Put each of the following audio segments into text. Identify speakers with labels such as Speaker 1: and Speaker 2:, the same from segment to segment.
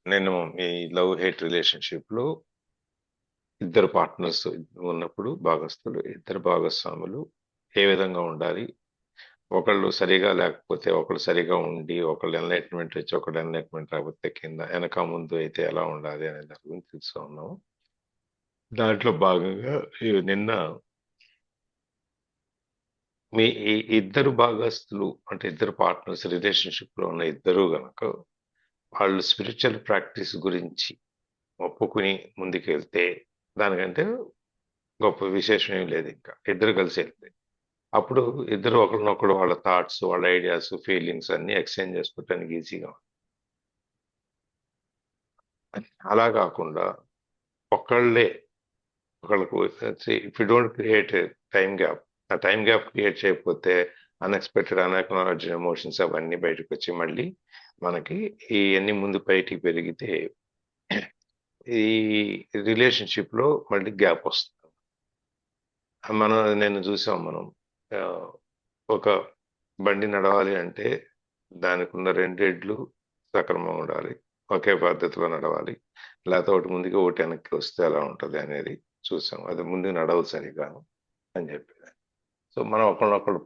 Speaker 1: నేను ఈ love hate రిలేషన్‌షిప్‌లో ఇద్దరు పార్ట్నర్స్ ఉన్నప్పుడు భాగస్థులు, ఇద్దరు భాగస్వాములు ఏ విధంగా ఉండాలి? ఒకళ్ళు సరిగా లేకపోతే ఒకళ్ళు సరిగా ఉండి, ఒకళ్ళు ఎన్‌లైట్‌మెంట్ ఇచ్చి, ఒకళ్ళు ఎన్‌లైట్‌మెంట్ రాకపోతే కింద, ఎనక ముందు అయితే ఎలా ఉండాలి అనే దాని గురించి తెలుసుకున్నాం. దాంట్లో భాగంగా నిన్న మీ ఇద్దరు భాగస్తులు అంటే ఇద్దరు పార్ట్నర్స్ రిలేషన్‌షిప్‌లో ఉన్న ఇద్దరు గనక వాళ్ళు స్పిరిచ్యువల్ ప్రాక్టీస్ గురించి ఒప్పుకుని ముందుకెళ్తే దానికంటే గొప్ప విశేషం ఏం లేదు ఇంకా. ఇద్దరు కలిసి వెళ్తే. అప్పుడు ఇద్దరు ఒకరినొకడు వాళ్ళ థాట్స్, వాళ్ళ ఐడియాస్, ఫీలింగ్స్ అన్నీ ఎక్స్‌చేంజ్ చేసుకోవటానికి ఈజీగా ఉంటుంది. అలా కాకుండా ఒకళ్ళే ఒకళ్ళకు if you don't create time gap, ఆ టైమ్ గ్యాప్ క్రియేట్ చేయకపోతే అన్ఎక్స్‌పెక్టెడ్, అన్‌అక్నాలెడ్జ్డ్ ఎమోషన్స్ అవన్నీ బయటకొచ్చి మళ్ళీ మనకి ఇయన్నీ ముందు బయటికి పెరిగితే ఈ రిలేషన్‌షిప్‌లో మళ్ళీ గ్యాప్ వస్తుంది. నిన్న చూసాం మనం. ఆహ్, ఒక బండి నడవాలి అంటే దానికున్న 2 ఎడ్లు సక్రమంగా ఉండాలి. ఒకే పద్ధతిలో నడవాలి. లేతే ఒకటి ముందుకి, ఒకటి వెనక్కి వస్తే ఎలా ఉంటది అనేది చూసాం. అది ముందుకు నడవదు సరిగ్గాను అని చెప్పి. సో, మనం ఒకళ్ళనొకళ్ళు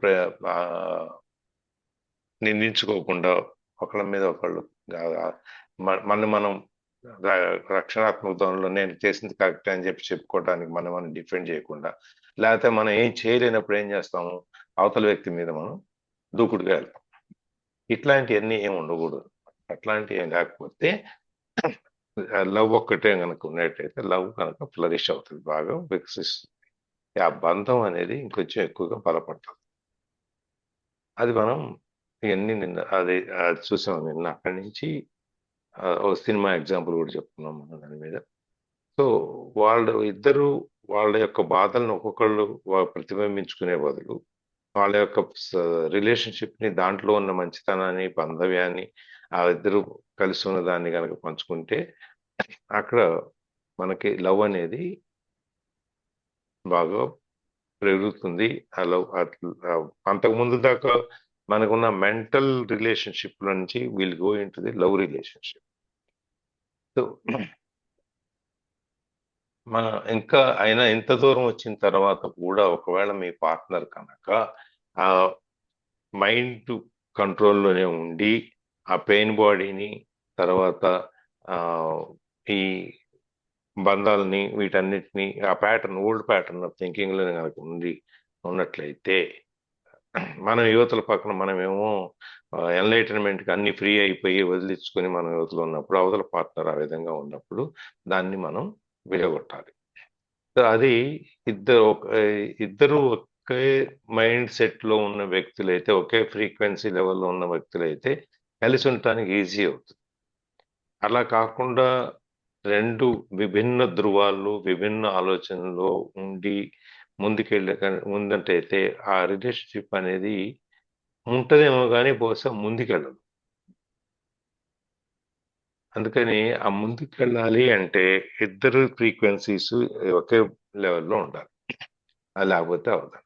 Speaker 1: నిందించుకోకుండా ఒకళ్ళ మీద ఒకళ్ళు మనల్ని మనం రక్షణాత్మక ధోరణిలో నేను చేసింది కరెక్టే అని చెప్పి చెప్పుకోవడానికి మనం మనం డిఫెండ్ చేయకుండా, లేకపోతే మనం ఏం చేయలేనప్పుడు ఏం చేస్తాము, అవతల వ్యక్తి మీద మనం దూకుడుగా వెళ్తాం. ఇట్లాంటివన్నీ ఏమి ఉండకూడదు. అట్లాంటివి ఏం లేకపోతే లవ్ ఒక్కటే గనక ఉన్నట్టయితే లవ్ కనుక ఫ్లరిష్ అవుతుంది, బాగా వికసిస్తుంది. ఆ బంధం అనేది ఇంకొంచెం ఎక్కువగా బలపడుతుంది. అది మనం ఇవన్నీ నిన్న అది చూసాం నిన్న. అక్కడి నుంచి ఒక సినిమా ఎగ్జాంపుల్ కూడా చెప్తున్నాం మనం దాని మీద. సో, వాళ్ళు ఇద్దరు వాళ్ళ యొక్క బాధలను ఒక్కొక్కళ్ళు ప్రతిబింబించుకునే బదులు, వాళ్ళ యొక్క రిలేషన్‌షిప్‌ని, దాంట్లో ఉన్న మంచితనాన్ని, బాంధవ్యాన్ని, ఆ ఇద్దరు కలిసి ఉన్న దాన్ని గనక పంచుకుంటే, అక్కడ మనకి లవ్ అనేది బాగా పెరుగుతుంది. ఆ లవ్ అంతకుముందు దాకా మనకున్న మెంటల్ రిలేషన్‌షిప్ నుంచి will go into the love relationship. So, మన ఇంకా అయినా ఇంత దూరం వచ్చిన తర్వాత కూడా ఒకవేళ మీ పార్ట్నర్ కనుక ఆ మైండ్ కంట్రోల్‌లోనే ఉండి, ఆ పెయిన్ బాడీని తర్వాత ఆహ్, ఈ బంధాలని వీటన్నిటిని ఆ ప్యాటర్న్, ఓల్డ్ ప్యాటర్న్ ఆఫ్ థింకింగ్‌లోనే గనక ఉన్నట్లయితే, మనం యువతల పక్కన మనమేమో ఎన్‌లైటన్‌మెంట్‌కి అన్నీ ఫ్రీ అయిపోయి వదిలించుకొని మనం యువతలో ఉన్నప్పుడు, అవతల పార్ట్నర్ ఆ విధంగా ఉన్నప్పుడు దాన్ని మనం విడగొట్టాలి. సో, అది ఇద్దరు ఒకే మైండ్ సెట్‌లో ఉన్న వ్యక్తులైతే, ఒకే ఫ్రీక్వెన్సీ లెవెల్‌లో ఉన్న వ్యక్తులైతే కలిసి ఉండటానికి ఈజీ అవుతుంది. అలా కాకుండా 2 విభిన్న ధృవాల్లో, విభిన్న ఆలోచనలో ఉండి ముందంటైతే ఆ రిలేషన్‌షిప్ అనేది ఉంటదేమో గానీ బహుశా ముందుకెళ్ళదు. అందుకని ఆ ముందుకెళ్ళాలి అంటే ఇద్దరు ఫ్రీక్వెన్సీస్ ఒకే లెవెల్‌లో ఉండాలి. అది లేకపోతే అవ్వదు.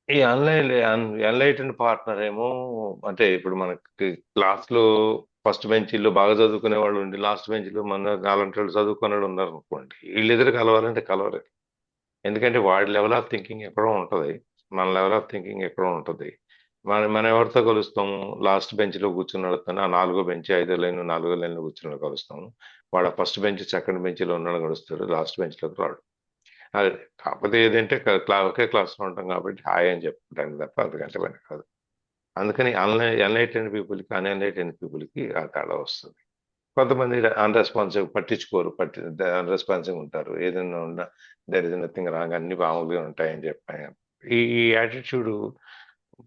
Speaker 1: ఈ ఎన్‌లైటెండ్ పార్ట్నర్ ఏమో అంటే ఇప్పుడు మనకి క్లాస్‌లో ఫస్ట్ బెంచీలో బాగా చదువుకునే వాళ్ళు ఉండి, లాస్ట్ బెంచ్‌లో నాలాంటోళ్ళు చదువుకున్నోళ్ళు ఉన్నారనుకోండి. ఈళ్ళిద్దరు కలవాలంటే కలవరు. ఎందుకంటే వాడి లెవెల్ ఆఫ్ థింకింగ్ ఎక్కడో ఉంటది. మన లెవెల్ ఆఫ్ థింకింగ్ ఎక్కడో ఉంటది. మనం ఎవరితో కలుస్తాము? లాస్ట్ బెంచ్‌లో కూర్చున్నోళ్ళతోని, ఆ నాలుగో బెంచ్, ఐదో లైన్, నాలుగో లైన్‌లో కూర్చున్నోళ్ళు కలుస్తాము. వాడు ఫస్ట్ బెంచ్, సెకండ్ బెంచ్‌లో ఉన్నోడు కలుస్తాడు. లాస్ట్ బెంచ్‌లోకి రాడు. అదే. కాకపోతే ఏదంటే ఒకే క్లాస్‌లో ఉంటాం కాబట్టి హాయ్ అని చెప్పుకుంటానికి తప్ప అంతకంటే పని కాదు. అందుకని ఎన్‌లైటెండ్ పీపుల్‌కి, అన్‌ఎన్‌లైటెండ్ పీపుల్‌కి ఆ తేడా వస్తది. కొంతమంది అన్‌రెస్పాన్సివ్ పట్టించుకోరు. అన్‌రెస్పాన్సివ్‌గా ఉంటారు. ఏదైనా ఉన్నా దేర్ ఈస్ నథింగ్ రాంగ్, అన్నీ మామూలుగా ఉంటాయని చెప్పి. ఈ యాటిట్యూడ్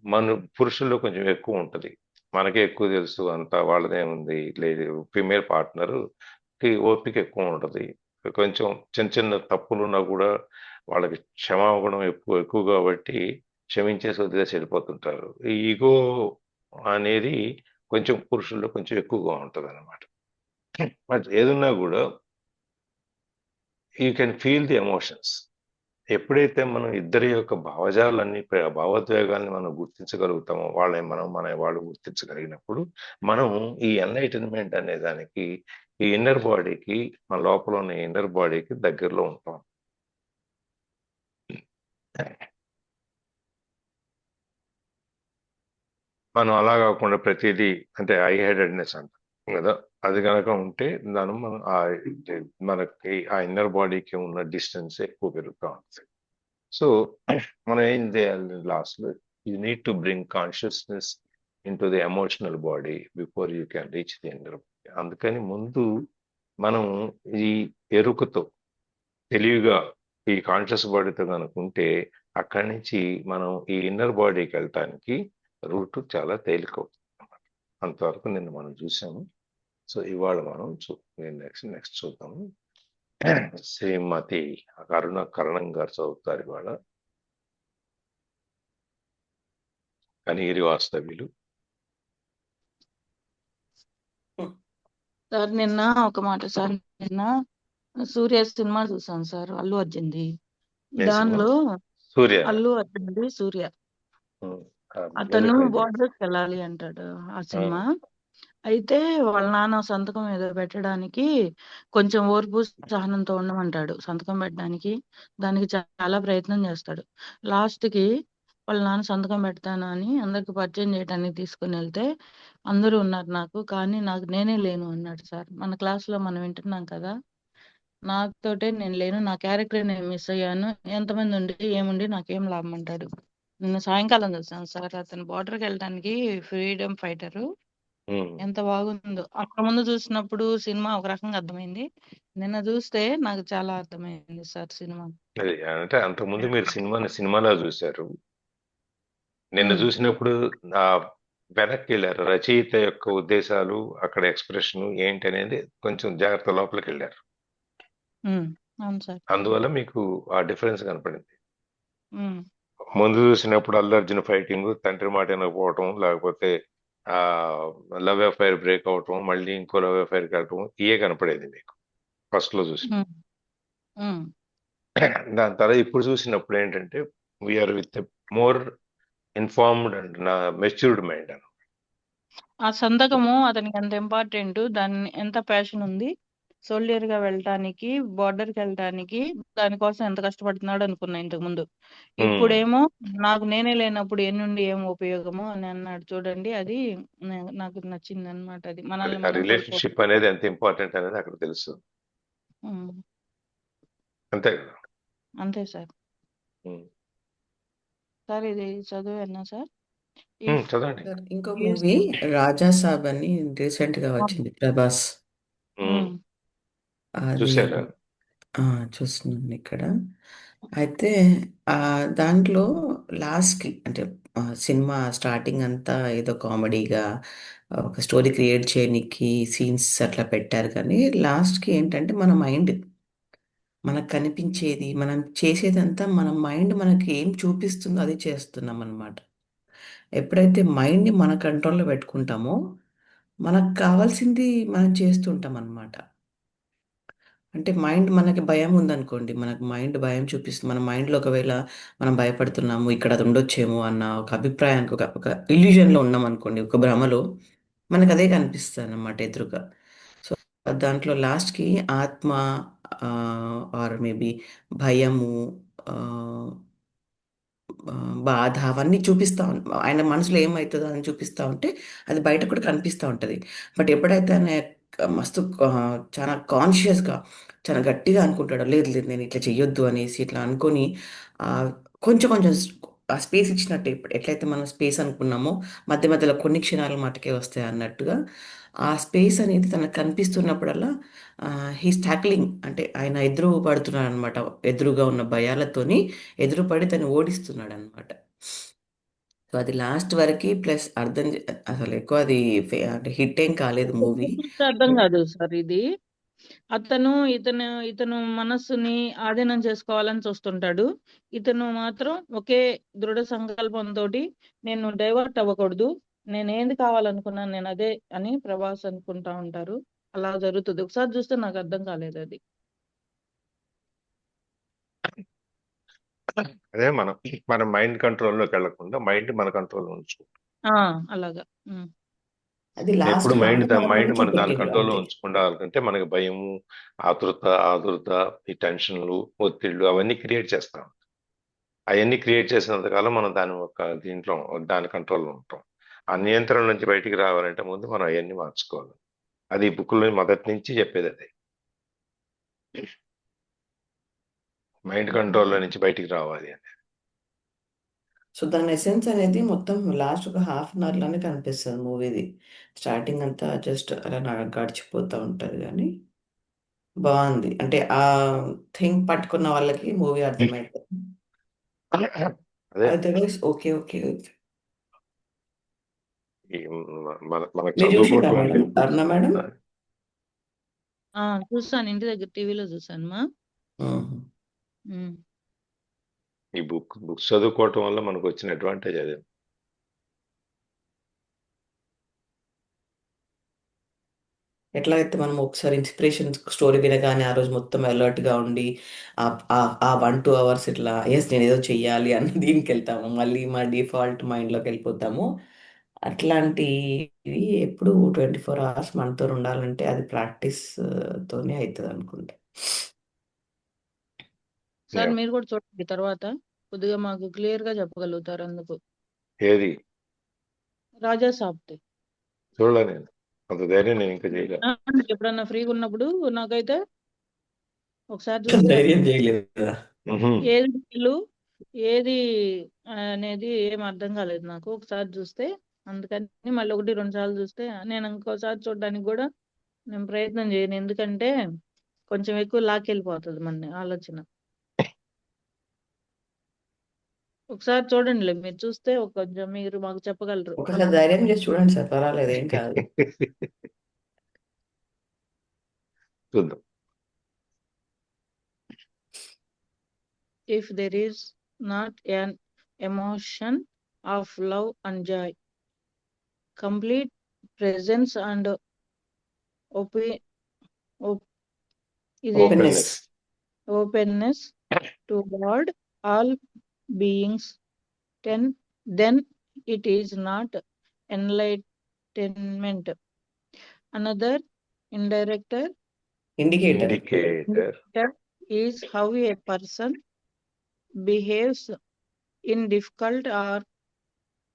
Speaker 1: మన పురుషుల్లో కొంచెం ఎక్కువ ఉంటది. మనకే ఎక్కువ తెలుసు అంతా వాళ్ళదేముంది లేదు. ఫీమేల్ పార్ట్నర్‌కి ఓపిక ఎక్కువ ఉంటది. కొంచెం చిన్న చిన్న తప్పులున్నా కూడా వాళ్ళకి క్షమాగుణం ఎక్కువ కాబట్టి క్షమించేసి వదిలేసి వెళ్ళిపోతుంటారు. ఈ ఇగో అనేది కొంచెం పురుషుల్లో కొంచెం ఎక్కువగా ఉంటదనమాట. బట్ ఏదున్నా గూడా you can feel the emotions. ఎప్పుడైతే మనం ఇద్దరి యొక్క భావజాలన్నీ భావోద్వేగాల్ని మనం గుర్తించగలుగుతామో వాళ్ళు గుర్తించగలిగినప్పుడు మనం ఈ ఎన్లైటన్మెంట్ అనే దానికి ఈ ఇన్నర్ బాడీకి మన లోపల ఉన్న ఇన్నర్ బాడీకి దగ్గరలో ఉంటాం. మనం అలా కాకుండా ప్రతిదీ అంటే ఐ హెడెడ్నెస్ అంటాం కదా, అది కనుక ఉంటే దాని మనం మనకి ఆ ఇన్నర్ బాడీకి ఉన్న డిస్టెన్స్ ఎక్కువ పెరుగుతూ ఉంటుంది. సో మనం ఏం చేయాలి లాస్ట్లో, you need to bring consciousness in to the emotional body before you can reach the inner body. అందుకని ముందు మనం ఈ ఎరుకతో తెలివిగా ఈ కాన్షియస్ బాడీతో కనుకుంటే అక్కడి నుంచి మనం ఈ ఇన్నర్ బాడీకి వెళ్ళటానికి రూట్ చాలా తేలికవుతుంది అన్నమాట. అంతవరకు నిన్న మనం చూసాము. సో ఇవాళ మనం నెక్స్ట్ చూద్దాము. శ్రీమతి అరుణ కరణం గారు చదువుతారు ఇవాళ. కనిగిరి వాస్తవ్యులు.
Speaker 2: సార్ నిన్న ఒక మాట సార్, నిన్న సూర్య సినిమా చూసాను సార్, అల్లు అర్జున్ది. దానిలో
Speaker 1: సూర్య
Speaker 2: అల్లు అర్జున్ది సూర్య అతను
Speaker 1: మిలిటరీ
Speaker 2: బోర్డర్కి వెళ్ళాలి అంటాడు ఆ సినిమా. అయితే వాళ్ళ నాన్న సంతకం ఏదో పెట్టడానికి కొంచెం ఓర్పు సహనంతో ఉండమంటాడు సంతకం పెట్టడానికి. దానికి చాలా ప్రయత్నం చేస్తాడు. లాస్ట్ కి వాళ్ళ నాన్న సంతకం పెడతాను అని అందరికి పరిచయం చేయడానికి తీసుకుని వెళ్తే అందరూ ఉన్నారు నాకు, కానీ నాకు నేనే లేను అన్నాడు సార్. మన క్లాస్ లో మనం వింటున్నాం కదా, నాతోటే నేను లేను, నా క్యారెక్టర్ నేను మిస్ అయ్యాను, ఎంతమంది ఉండి ఏముండి నాకేం లాభం అంటాడు. నిన్న సాయంకాలం చూసాను సార్, అతను బార్డర్కి వెళ్ళడానికి ఫ్రీడమ్ ఫైటరు. ఎంత బాగుందో. అక్కడ ముందు చూసినప్పుడు సినిమా ఒక రకంగా అర్థమైంది, నిన్న చూస్తే నాకు చాలా అర్థమైంది సార్ సినిమా.
Speaker 1: అది అంటే అంతకుముందు మీరు సినిమాలో చూశారు, నిన్న చూసినప్పుడు ఆ వెనక్కి వెళ్ళారు. రచయిత యొక్క ఉద్దేశాలు, అక్కడ ఎక్స్ప్రెషన్ ఏంటి అనేది కొంచెం జాగ్రత్త లోపలికి వెళ్ళారు.
Speaker 2: అవును సార్.
Speaker 1: అందువల్ల మీకు ఆ డిఫరెన్స్ కనపడింది. ముందు చూసినప్పుడు అల్లు అర్జున్ ఫైటింగ్, తండ్రి మాట వినకపోవటం, లేకపోతే ఆ లవ్ అఫైర్ బ్రేక్ అవటం, మళ్ళీ ఇంకో లవ్ అఫైర్కి వెళ్ళటం, ఇవే కనపడేది మీకు ఫస్ట్ లో చూసిన. దాని తర్వాత ఇప్పుడు చూసినప్పుడు ఏంటంటే we are with more informed and matured mind అని.
Speaker 2: ఆ సంతకము అతనికి ఎంత ఇంపార్టెంట్, దాన్ని ఎంత ప్యాషన్ ఉంది, సోల్జర్ గా వెళ్ళటానికి, బార్డర్ కి వెళ్ళటానికి, దానికోసం ఎంత కష్టపడుతున్నాడు అనుకున్నా ఇంతకు ముందు. ఇప్పుడేమో నాకు నేనే లేనప్పుడు ఎన్నుండి ఏం ఉపయోగము అని అన్నాడు చూడండి. అది నాకు నచ్చింది అనమాట. అది మనల్ని మనం
Speaker 1: రిలేషన్షిప్ అనేది ఎంత ఇంపార్టెంట్ అనేది అక్కడ తెలుసు. అంతే కదా.
Speaker 2: అంతే సార్. సార్ ఇది చదివేనా సార్?
Speaker 1: చదవండి.
Speaker 3: ఇంకో మూవీ రాజా సాబ్ అని రీసెంట్ గా వచ్చింది, ప్రభాస్. అది
Speaker 1: చూసారా?
Speaker 3: చూస్తున్నాను ఇక్కడ. అయితే దాంట్లో లాస్ట్కి అంటే సినిమా స్టార్టింగ్ అంతా ఏదో కామెడీగా ఒక స్టోరీ క్రియేట్ చేయడానికి సీన్స్ అట్లా పెట్టారు, కానీ లాస్ట్కి ఏంటంటే మన మైండ్, మనకు కనిపించేది, మనం చేసేదంతా మన మైండ్ మనకి ఏం చూపిస్తుందో అది చేస్తున్నాం అన్నమాట. ఎప్పుడైతే మైండ్ని మన కంట్రోల్లో పెట్టుకుంటామో మనకు కావాల్సింది మనం చేస్తుంటాం అన్నమాట. అంటే మైండ్ మనకి భయం ఉందనుకోండి, మనకు మైండ్ భయం చూపిస్తుంది. మన మైండ్లో ఒకవేళ మనం భయపడుతున్నాము, ఇక్కడ అది ఉండొచ్చేమో అన్న ఒక అభిప్రాయానికి, ఒక ఇల్యూజన్లో ఉన్నాం అనుకోండి, ఒక భ్రమలో మనకు అదే కనిపిస్తుంది అన్నమాట ఎదురుగా. సో దాంట్లో లాస్ట్కి ఆత్మ ఆర్ మేబీ భయము, ఆ, బాధ అవన్నీ చూపిస్తా ఆయన మనసులో ఏమవుతుందో అని చూపిస్తూ ఉంటే అది బయట కూడా కనిపిస్తూ ఉంటుంది. బట్ ఎప్పుడైతే ఆయన మస్తు చాలా కాన్షియస్గా చాలా గట్టిగా అనుకుంటాడు, లేదు లేదు నేను ఇట్లా చెయ్యొద్దు అనేసి ఇట్లా అనుకొని ఆ, కొంచెం కొంచెం ఆ స్పేస్ ఇచ్చినట్టే, ఇప్పుడు ఎట్లయితే మనం స్పేస్ అనుకున్నామో మధ్య మధ్యలో కొన్ని క్షణాల మటుకే వస్తాయి అన్నట్టుగా ఆ స్పేస్ అనేది తనకు కనిపిస్తున్నప్పుడల్లా హీస్ ట్యాక్లింగ్, అంటే ఆయన ఎదురు పడుతున్నాడు అనమాట, ఎదురుగా ఉన్న భయాలతోని ఎదురుపడి తను ఓడిస్తున్నాడు అనమాట. సో అది లాస్ట్ వరకు ప్లస్ అసలు ఎక్కువ అది అంటే హిట్ ఏం కాలేదు మూవీ.
Speaker 2: అర్థం కాదు సార్ ఇది. ఇతను మనస్సుని ఆధీనం చేసుకోవాలని చూస్తుంటాడు. ఇతను మాత్రం ఒకే దృఢ సంకల్పంతో నేను డైవర్ట్ అవ్వకూడదు, నేను ఏంది కావాలనుకున్నాను నేను అదే అని ప్రభాస్ అనుకుంటా ఉంటారు. అలా జరుగుతుంది. ఒకసారి చూస్తే నాకు అర్థం కాలేదు అది.
Speaker 1: అదే మన మైండ్ కంట్రోల్లోకి వెళ్లకుండా మైండ్ మన కంట్రోల్లో ఉంచుకుంటాం.
Speaker 2: అలాగా.
Speaker 3: అది
Speaker 1: ఎప్పుడు
Speaker 3: లాస్ట్ లో
Speaker 1: మైండ్
Speaker 3: నార్మల్
Speaker 1: మైండ్ మన దాని
Speaker 3: చూపెట్టిండ్రు
Speaker 1: కంట్రోల్లో
Speaker 3: అంతే.
Speaker 1: ఉంచుకుంటారంటే మనకి భయము, ఆదురత, ఈ టెన్షన్లు, ఒత్తిళ్లు అవన్నీ క్రియేట్ చేస్తాం. అవన్నీ క్రియేట్ చేసినంత కాలం మనం దాని దీంట్లో దాని కంట్రోల్లో ఉంటాం. ఆ నియంత్రణ నుంచి బయటికి రావాలంటే ముందు మనం అవన్నీ మార్చుకోవాలి. అది ఈ బుక్లో మొదటి నుంచి చెప్పేది అదే. మైండ్ కంట్రోల్లో నుంచి బయటికి రావాలి అని.
Speaker 3: సో దాని ఎసెన్స్ అనేది మొత్తం లాస్ట్ ఒక హాఫ్ అన్ అవర్ లోనే కనిపిస్తుంది మూవీది. స్టార్టింగ్ అంతా జస్ట్ అలా గడిచిపోతూ ఉంటది కానీ బాగుంది. అంటే ఆ థింగ్ పట్టుకున్న వాళ్ళకి మూవీ అర్థమవుతుంది.
Speaker 1: అదే
Speaker 3: అదర్వైజ్ ఓకే ఓకే ఓకే.
Speaker 1: ఈ మనకు
Speaker 3: మీరు చూసిరా
Speaker 1: చదువుకోవటం
Speaker 3: మేడం అరుణ మేడం?
Speaker 2: చూసాను, ఇంటి దగ్గర టీవీలో చూసాను మా.
Speaker 1: ఈ బుక్స్ చదువుకోవటం వల్ల మనకు వచ్చిన అడ్వాంటేజ్ అదే.
Speaker 3: ఎట్లా అయితే మనం ఒకసారి ఇన్స్పిరేషన్ స్టోరీ వినగానే ఆ రోజు మొత్తం అలర్ట్గా ఉండి ఆ 1-2 అవర్స్ ఇట్లా ఎస్ నేను ఏదో చెయ్యాలి అన్న దీనికి వెళ్తాము, మళ్ళీ మా డిఫాల్ట్ మైండ్లోకి వెళ్ళిపోతాము. అట్లాంటివి ఎప్పుడు 24 అవర్స్ మనతో ఉండాలంటే అది ప్రాక్టీస్ తోనే అవుతుంది అనుకుంటా.
Speaker 2: Sir
Speaker 1: Yeah.
Speaker 2: మీరు కూడా చూడండి తర్వాత, కొద్దిగా మాకు క్లియర్ గా చెప్పగలుగుతారు అందుకు.
Speaker 1: ఏది
Speaker 2: రాజా సాబ్ది
Speaker 1: చూడలే నేను, అంత ధైర్యం నేను ఇంకా చేయలే.
Speaker 2: ఎప్పుడన్నా ఫ్రీగా ఉన్నప్పుడు నాకైతే ఒకసారి చూస్తే
Speaker 3: ధైర్యం చేయలేదా?
Speaker 2: ఏది వీళ్ళు ఏది అనేది ఏం అర్థం కాలేదు నాకు ఒకసారి చూస్తే. అందుకని మళ్ళీ 1-2 సార్లు చూస్తే, నేను ఇంకోసారి చూడడానికి కూడా నేను ప్రయత్నం చేయను, ఎందుకంటే కొంచెం ఎక్కువ లాక్కెళ్ళిపోతుంది మన ఆలోచన. ఒకసారి చూడండి, మీరు చూస్తే కొంచెం మీరు మాకు చెప్పగలరు.
Speaker 3: ఒకసారి ధైర్యం చేసి చూడండి సార్, పర్వాలేదు, ఏం కాదు.
Speaker 1: చూద్దాం.
Speaker 2: If there is not an emotion of love and joy, complete presence and
Speaker 3: Openness.
Speaker 2: openness toward all beings, then it is not enlightenment. Another indicator is how a person behaves in difficult or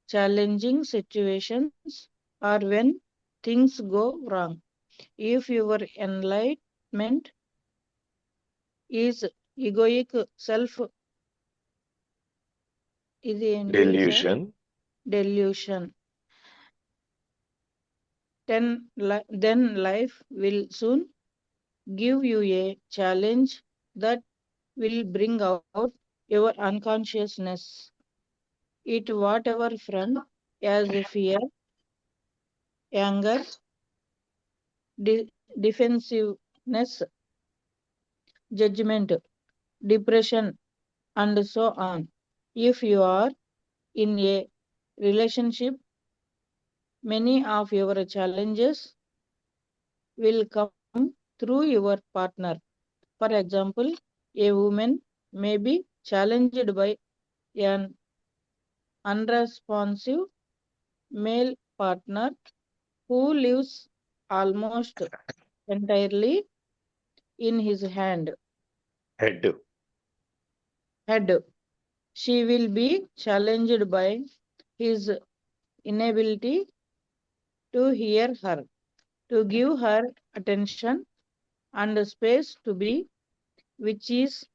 Speaker 2: challenging situations or when things go wrong. If your enlightenment is egoic self delusion, then life will soon give you a challenge that will bring out your unconsciousness. It whatever front, as fear, anger, defensiveness, judgment, depression, and so on. If you are in a relationship, many of your challenges will come through your partner. For example, a woman may be challenged by an unresponsive male partner who lives almost entirely in his head. She will be challenged by his inability to hear her, to give her attention and space to be, which is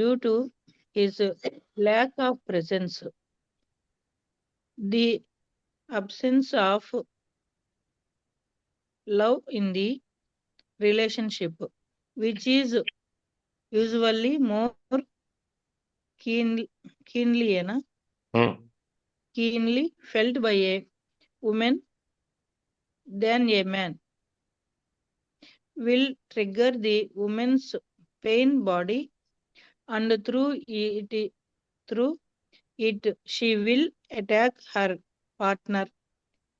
Speaker 2: due to his lack of presence. The absence of love in the relationship, which is usually more keenly felt by a woman than a man, will trigger the woman's pain body, and through it she will attack her partner,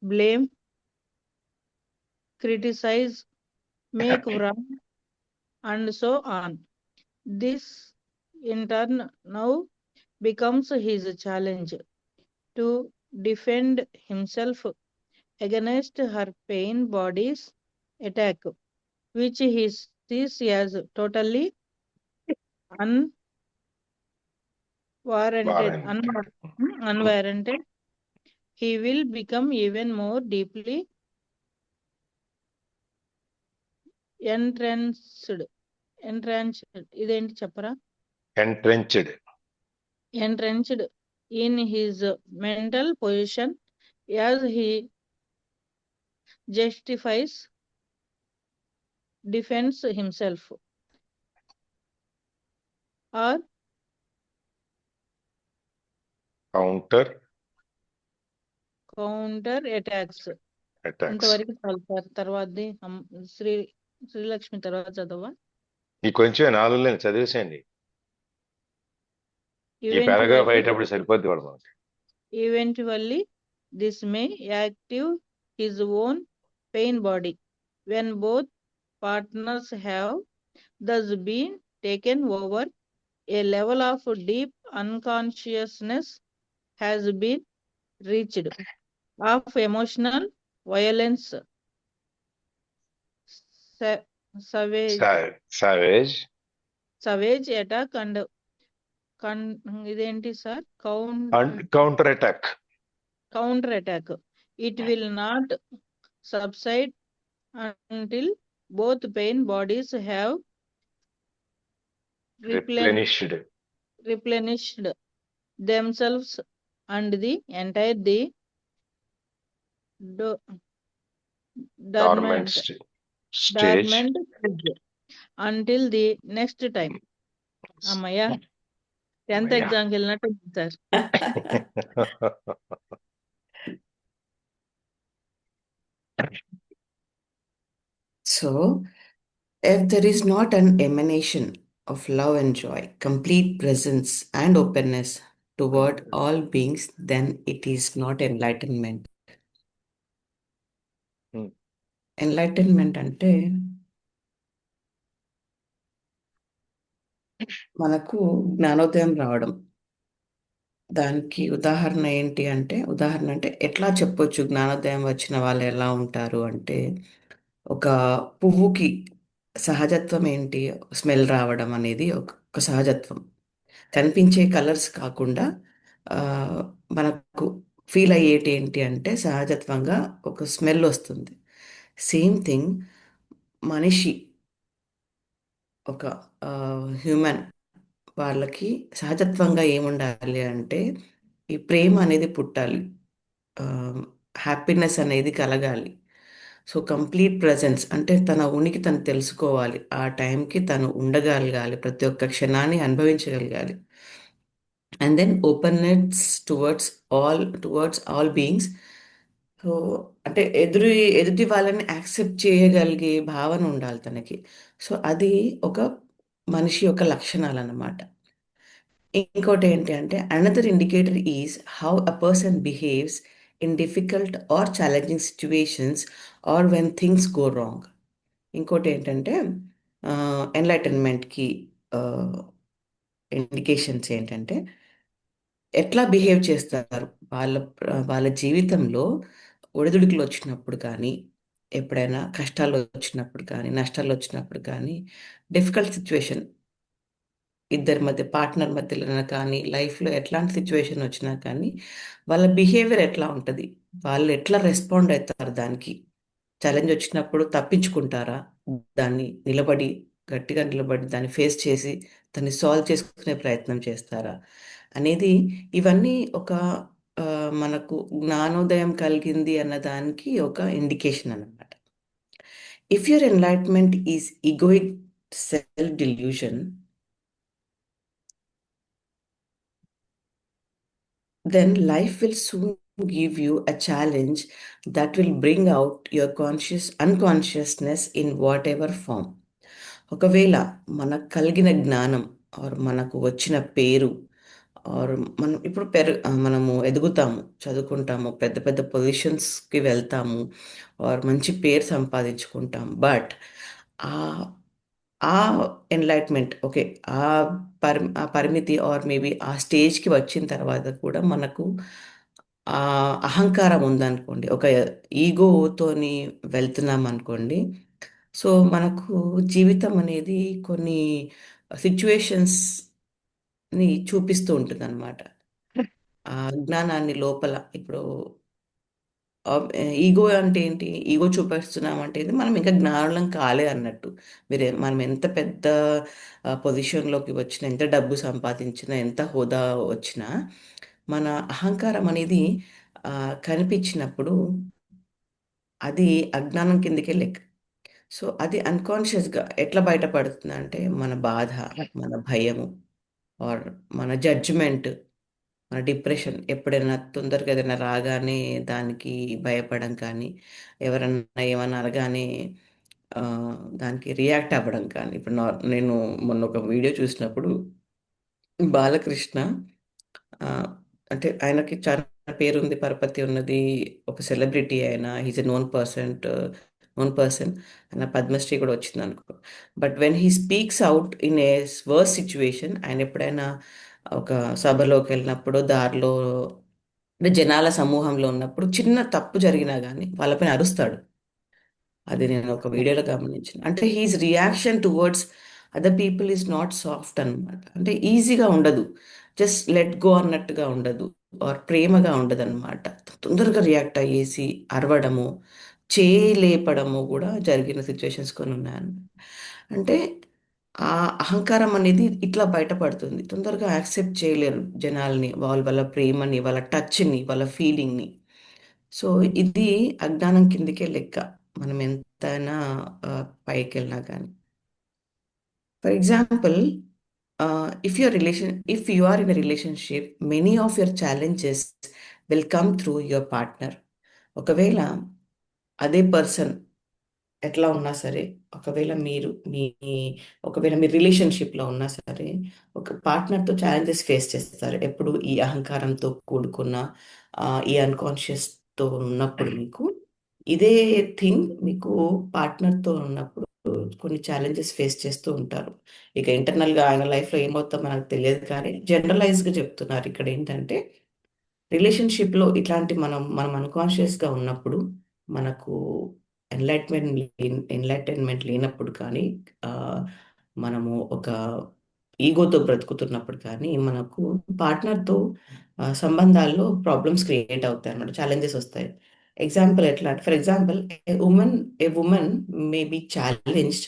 Speaker 2: blame, criticize, make wrong and so on. This in turn now becomes his challenge to defend himself against her pain body's attack, which he sees as totally unwarranted.
Speaker 1: Warranty.
Speaker 2: Unwarranted. He will become even more deeply entrenched. ఇదేంటి చెప్పరా?
Speaker 1: Entrenched.
Speaker 2: Entrenched in his mental position as he justifies, defends himself, or
Speaker 1: counter
Speaker 2: counter attacks.
Speaker 1: Attacks.
Speaker 2: అంతవరకు చాలు sir. తర్వాతది శ్రీలక్ష్మి తర్వాత చదవా?
Speaker 1: ఈ కొంచెం 4 లైన్లు చదివేసేయండి. ఈ పారాగ్రాఫ్ అయ్యేటప్పుడు సరిపోద్ది కూడా మనకి.
Speaker 2: Eventually, this may active his own pain body when both partners have thus been taken over. A level of deep unconsciousness has been reached of emotional violence,
Speaker 1: Savage
Speaker 2: attack and ఇదేంటి sir?
Speaker 1: Counter attack.
Speaker 2: Counter attack. It will not subside until both pain bodies have replenished themselves and the entire dormant
Speaker 1: stage.
Speaker 2: stage until the next time. అమ్మయ్య, 10th
Speaker 1: అమ్మయ్య.
Speaker 2: ఎగ్జామ్కి వెళ్ళినట్టు ఉంది sir.
Speaker 3: So, if there is not an emanation of love and joy, complete presence and openness toward all beings, then it is not enlightenment. Enlightenment అంటే మనకు జ్ఞానోదయం రావడం. దానికి ఉదాహరణ ఏంటి అంటే, ఎట్లా చెప్పొచ్చు జ్ఞానోదయం వచ్చిన వాళ్ళు ఎలా ఉంటారు అంటే, ఒక పువ్వుకి సహజత్వం ఏంటి? స్మెల్ రావడం అనేది ఒక సహజత్వం. కనిపించే కలర్స్ కాకుండా మనకు ఫీల్ అయ్యేటి ఏంటి అంటే సహజత్వంగా ఒక స్మెల్ వస్తుంది. సేమ్ థింగ్ మనిషి, ఒక హ్యూమన్ వాళ్ళకి సహజత్వంగా ఏముండాలి అంటే ఈ ప్రేమ అనేది పుట్టాలి, హ్యాపీనెస్ అనేది కలగాలి. సో కంప్లీట్ ప్రజెన్స్ అంటే తన ఉనికి తను తెలుసుకోవాలి, ఆ టైంకి తను ఉండగలగాలి, ప్రతి ఒక్క క్షణాన్ని అనుభవించగలగాలి. And then openness towards all beings. So అంటే ఎదుటి వాళ్ళని యాక్సెప్ట్ చేయగలిగే భావన ఉండాలి తనకి. సో అది ఒక మనిషి యొక్క లక్షణాలు అన్నమాట. ఇంకోటి ఏంటి అంటే another indicator is how a person behaves in difficult or challenging situations or when things go wrong. ఇంకోటి ఏంటంటే ఎన్లైటన్మెంట్కి ఇండికేషన్స్ ఏంటంటే ఎట్లా బిహేవ్ చేస్తారు వాళ్ళ జీవితంలో ఒడిదుడుకులు వచ్చినప్పుడు కానీ, ఎప్పుడైనా కష్టాలు వచ్చినప్పుడు కానీ, నష్టాలు వచ్చినప్పుడు కానీ, డిఫికల్ట్ సిచ్యువేషన్ ఇద్దరి మధ్య పార్ట్నర్ మధ్యలో కానీ, లైఫ్లో ఎట్లాంటి సిచ్యువేషన్ వచ్చినా కానీ వాళ్ళ బిహేవియర్ ఎట్లా ఉంటుంది, వాళ్ళు ఎట్లా రెస్పాండ్ అవుతారు, దానికి ఛాలెంజ్ వచ్చినప్పుడు తప్పించుకుంటారా, దాన్ని గట్టిగా నిలబడి దాన్ని ఫేస్ చేసి దాన్ని సాల్వ్ చేసుకునే ప్రయత్నం చేస్తారా అనేది, ఇవన్నీ ఒక మనకు జ్ఞానోదయం కలిగింది అన్న దానికి ఒక ఇండికేషన్ అన్నమాట. If your enlightenment is egoic self delusion, then life will soon give you a challenge that will bring out your unconsciousness in whatever form. ఒకవేళ మనకు కలిగిన జ్ఞానం ఆర్ మనకు వచ్చిన పేరు ఆర్ మనం ఇప్పుడు మనము ఎదుగుతాము, చదువుకుంటాము, పెద్ద పెద్ద పొజిషన్స్కి వెళ్తాము ఆర్ మంచి పేరు సంపాదించుకుంటాం. బట్ ఆ ఎన్లైట్మెంట్ ఓకే. ఆ ఆ పరిమితి ఆర్ మేబీ ఆ స్టేజ్‌కి వచ్చిన తర్వాత కూడా మనకు అహంకారం ఉందనుకోండి. ఒక ఈగోతోని వెళ్తున్నామనుకోండి. సో, మనకు జీవితం అనేది కొన్ని సిట్యుయేషన్స్‌ని చూపిస్తూ ఉంటుందన్నమాట. ఆ అజ్ఞానాన్ని లోపల ఇప్పుడు ఈగో అంటే ఏంటి? ఈగో చూపిస్తున్నామంటే ఇది మనం ఇంకా జ్ఞానులం కాలే అన్నట్టు. మనం ఎంత పెద్ద పొజిషన్‌లోకి వచ్చినా, ఎంత డబ్బు సంపాదించినా, ఎంత హోదా వచ్చినా, మన అహంకారం అనేది కనిపించినప్పుడు అది అజ్ఞానం కిందకే లెక్క. సో, అది అన్‌కాన్షియస్‌గా ఎట్లా బయటపడుతుందంటే మన బాధ, మన భయము ఆర్ మన జడ్జ్‌మెంట్, మన డిప్రెషన్ ఎప్పుడైనా తొందరగా ఏదైనా రాగానే దానికి భయపడడం కానీ, ఎవరన్నా ఏమన్నా అనగానే దానికి రియాక్ట్ అవ్వడం కానీ, ఇప్పుడు నేను మొన్న ఒక వీడియో చూసినప్పుడు బాలకృష్ణ ఆహ్, అంటే ఆయనకి చాలా పేరుంది, పరపతి ఉన్నది. ఒక సెలబ్రిటీ ఆయన. He is a known person. ఆయన పద్మశ్రీ కూడా వచ్చిందనుకో. But when he speaks out in a worst situation ఆయన ఎప్పుడైనా ఒక సభలోకెళ్ళినప్పుడు, దారిలో అంటే జనాల సమూహంలో ఉన్నప్పుడు చిన్న తప్పు జరిగినా గానీ వాళ్ళపైన అరుస్తాడు. అది నేను ఒక వీడియోలో గమనించిన. అంటే his reaction towards other people is not soft అనమాట. అంటే ఈజీగా ఉండదు. జస్ట్ లెట్ గో అన్నట్టుగా ఉండదు. ఆర్ ప్రేమగా ఉండదనమాట. తొందరగా రియాక్ట్ అయ్యేసి అరవడము, చేయి లేపడము గూడా జరిగిన సిట్యుయేషన్స్ కొన్ని ఉన్నాయన్నమాట. అంటే ఆ అహంకారం అనేది ఇట్లా బయటపడుతుంది. తొందరగా యాక్సెప్ట్ చేయలేరు జనాల్ని. వాళ్ళ ప్రేమని, వాళ్ళ టచ్‌ని, వాళ్ళ ఫీలింగ్‌ని. సో, ఇది అజ్ఞానం కిందకే లెక్క. మనం ఎంతైనా పైకెళ్ళినా గానీ. For example if you are in a relationship, many of your challenges will come through your partner. ఒకవేళ అదే పర్సన్ ఎట్లా ఉన్నా సరే, ఒకవేళ మీరు మీ ఒకవేళ మీరు రిలేషన్‌షిప్‌లో ఉన్నా సరే, ఒక పార్ట్నర్‌తో ఛాలెంజెస్ ఫేస్ చేస్తారు. ఎప్పుడు ఈ అహంకారంతో కూడుకున్న ఈ అన్‌కాన్షియస్‌తో ఉన్నప్పుడు మీకు, ఇదే థింగ్ మీకు పార్ట్నర్‌తో ఉన్నప్పుడు కొన్ని ఛాలెంజెస్ ఫేస్ చేస్తూ ఉంటారు. ఇక ఇంటర్నల్‌గా ఆయన లైఫ్‌లో ఏమవుద్దో మనకు తెలియదు కానీ, జనరలైజ్‌గా చెప్తున్నారు. ఇక్కడేంటంటే రిలేషన్‌షిప్‌లో ఇట్లాంటి మనం అన్‌కాన్షియస్‌గా ఉన్నప్పుడు, మనకు ఎన్‌లైటన్‌మెంట్ లేనప్పుడు కానీ, ఆహ్, మనము ఒక ఈగోతో బ్రతుకుతున్నప్పుడు కానీ, మనకు పార్ట్నర్‌తో సంబంధాల్లో ప్రాబ్లమ్స్ క్రియేట్ అవుతాయన్నమాట. ఛాలెంజెస్ ఒస్తాయి. ఎగ్జాంపుల్ ఎట్లా అంటే for example A woman may be challenged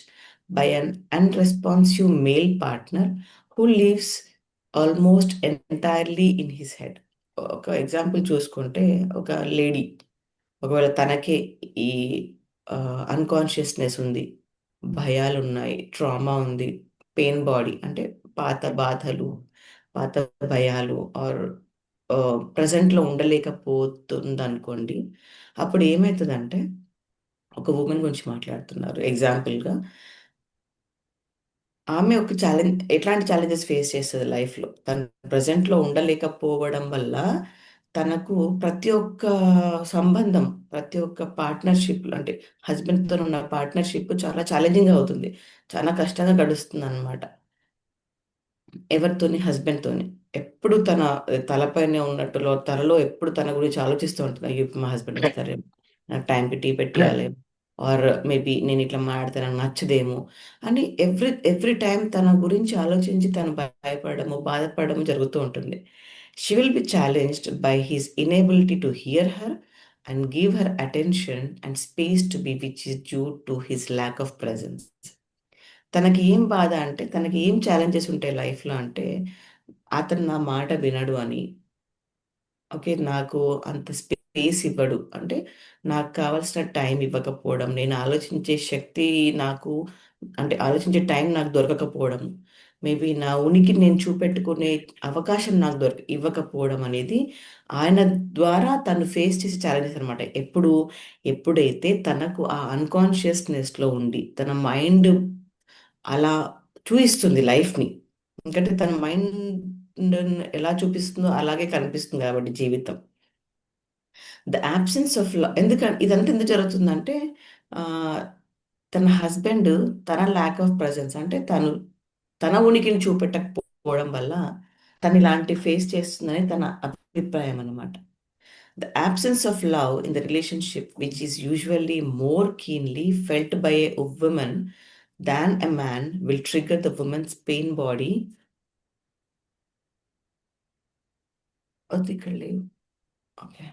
Speaker 3: by an unresponsive male partner who lives almost entirely in his head. ఒక ఎగ్జాంపుల్ చూసుకుంటే ఒక లేడీ ఒకవేళ తనకే ఈ అన్‌కాన్షియస్‌నెస్ ఉంది. భయాలున్నాయి. ట్రామా ఉంది. పెయిన్ బాడీ అంటే పాత బాధలు, పాత భయాలు ఆర్ ప్రెజెంట్‌లో ఉండలేకపోతుందనుకోండి. అప్పుడు ఏమైతదంటే ఒక వుమన్ గురించి మాట్లాడుతున్నారు ఎగ్జాంపుల్‌గా. ఆమె ఒక ఎట్లాంటి ఛాలెంజెస్ ఫేస్ చేస్తది లైఫ్‌లో. తను ప్రెజెంట్‌లో ఉండలేకపోవడం వల్ల, తనకు ప్రతి ఒక్క సంబంధం, ప్రతి ఒక్క పార్ట్నర్‌షిప్ అంటే హస్బెండ్‌తోనున్న పార్ట్నర్‌షిప్ చాలా ఛాలెంజింగ్‌గా అవుతుంది. చాలా కష్టంగా గడుస్తుందనమాట. ఎవరితోని? హస్బెండ్‌తోని. ఎప్పుడు తన తలపైనే ఉన్నట్టులో తలలో ఎప్పుడు తన గురించి ఆలోచిస్తూ ఉంటుంది. అయ్యో! ఇప్పుడు మా హస్బెండ్ వస్తారేమో, నాకు టైంకి టీ పెట్టియాలేమో, ఆర్ మేబీ నేనిట్లా మాట్లాడితే నాకు నచ్చదేమో అని ఎవ్రీ టైమ్ తన గురించి ఆలోచించి తను భయపడడము, బాధపడడము జరుగుతూ ఉంటుంది. She will be challenged by his inability to hear her and give her attention and space to be which is due to his lack of presence. తనకి ఏం బాధ అంటే, తనకి ఏం ఛాలెంజెస్ ఉంటాయి లైఫ్‌లో అంటే, అతను నా మాట వినడు అని. ఓకే. నాకు అంత స్పేస్ ఇవ్వడు. అంటే నాకు కావాల్సిన టైం ఇవ్వకపోవడం, నేను ఆలోచించే శక్తి నాకు అంటే ఆలోచించే టైం నాకు దొరకకపోవడం. మేబీ నా ఉనికిని నేను చూపెట్టుకునే అవకాశం నాకు ఇవ్వకపోవడం అనేది ఆయన ద్వారా తను ఫేస్ చేసే ఛాలెంజెస్ అనమాట. ఎప్పుడైతే తనకు ఆ అన్‌కాన్షియస్‌నెస్‌లో ఉండి, తన మైండ్ అలా చూయిస్తుంది లైఫ్‌ని. ఎందుకంటే తన మైండ్ ఎలా చూపిస్తుందో అలాగే కనిపిస్తుంది కాబట్టి జీవితం. ద యాబ్సెన్స్ ఆఫ్ ఇదంతా ఎందుకు జరుగుతుందంటే ఆహ్, తన హస్బెండ్ తన ల్యాక్ ఆఫ్ ప్రజెన్స్ అంటే తన ఉనికిని చూపెట్టకపోవడం వల్ల తను ఇలాంటి ఫేస్ చేస్తుందని తన అభిప్రాయం అన్నమాట. The absence of love in the relationship, which is usually more keenly felt by a woman than a man, will trigger the woman's pain body. Okay.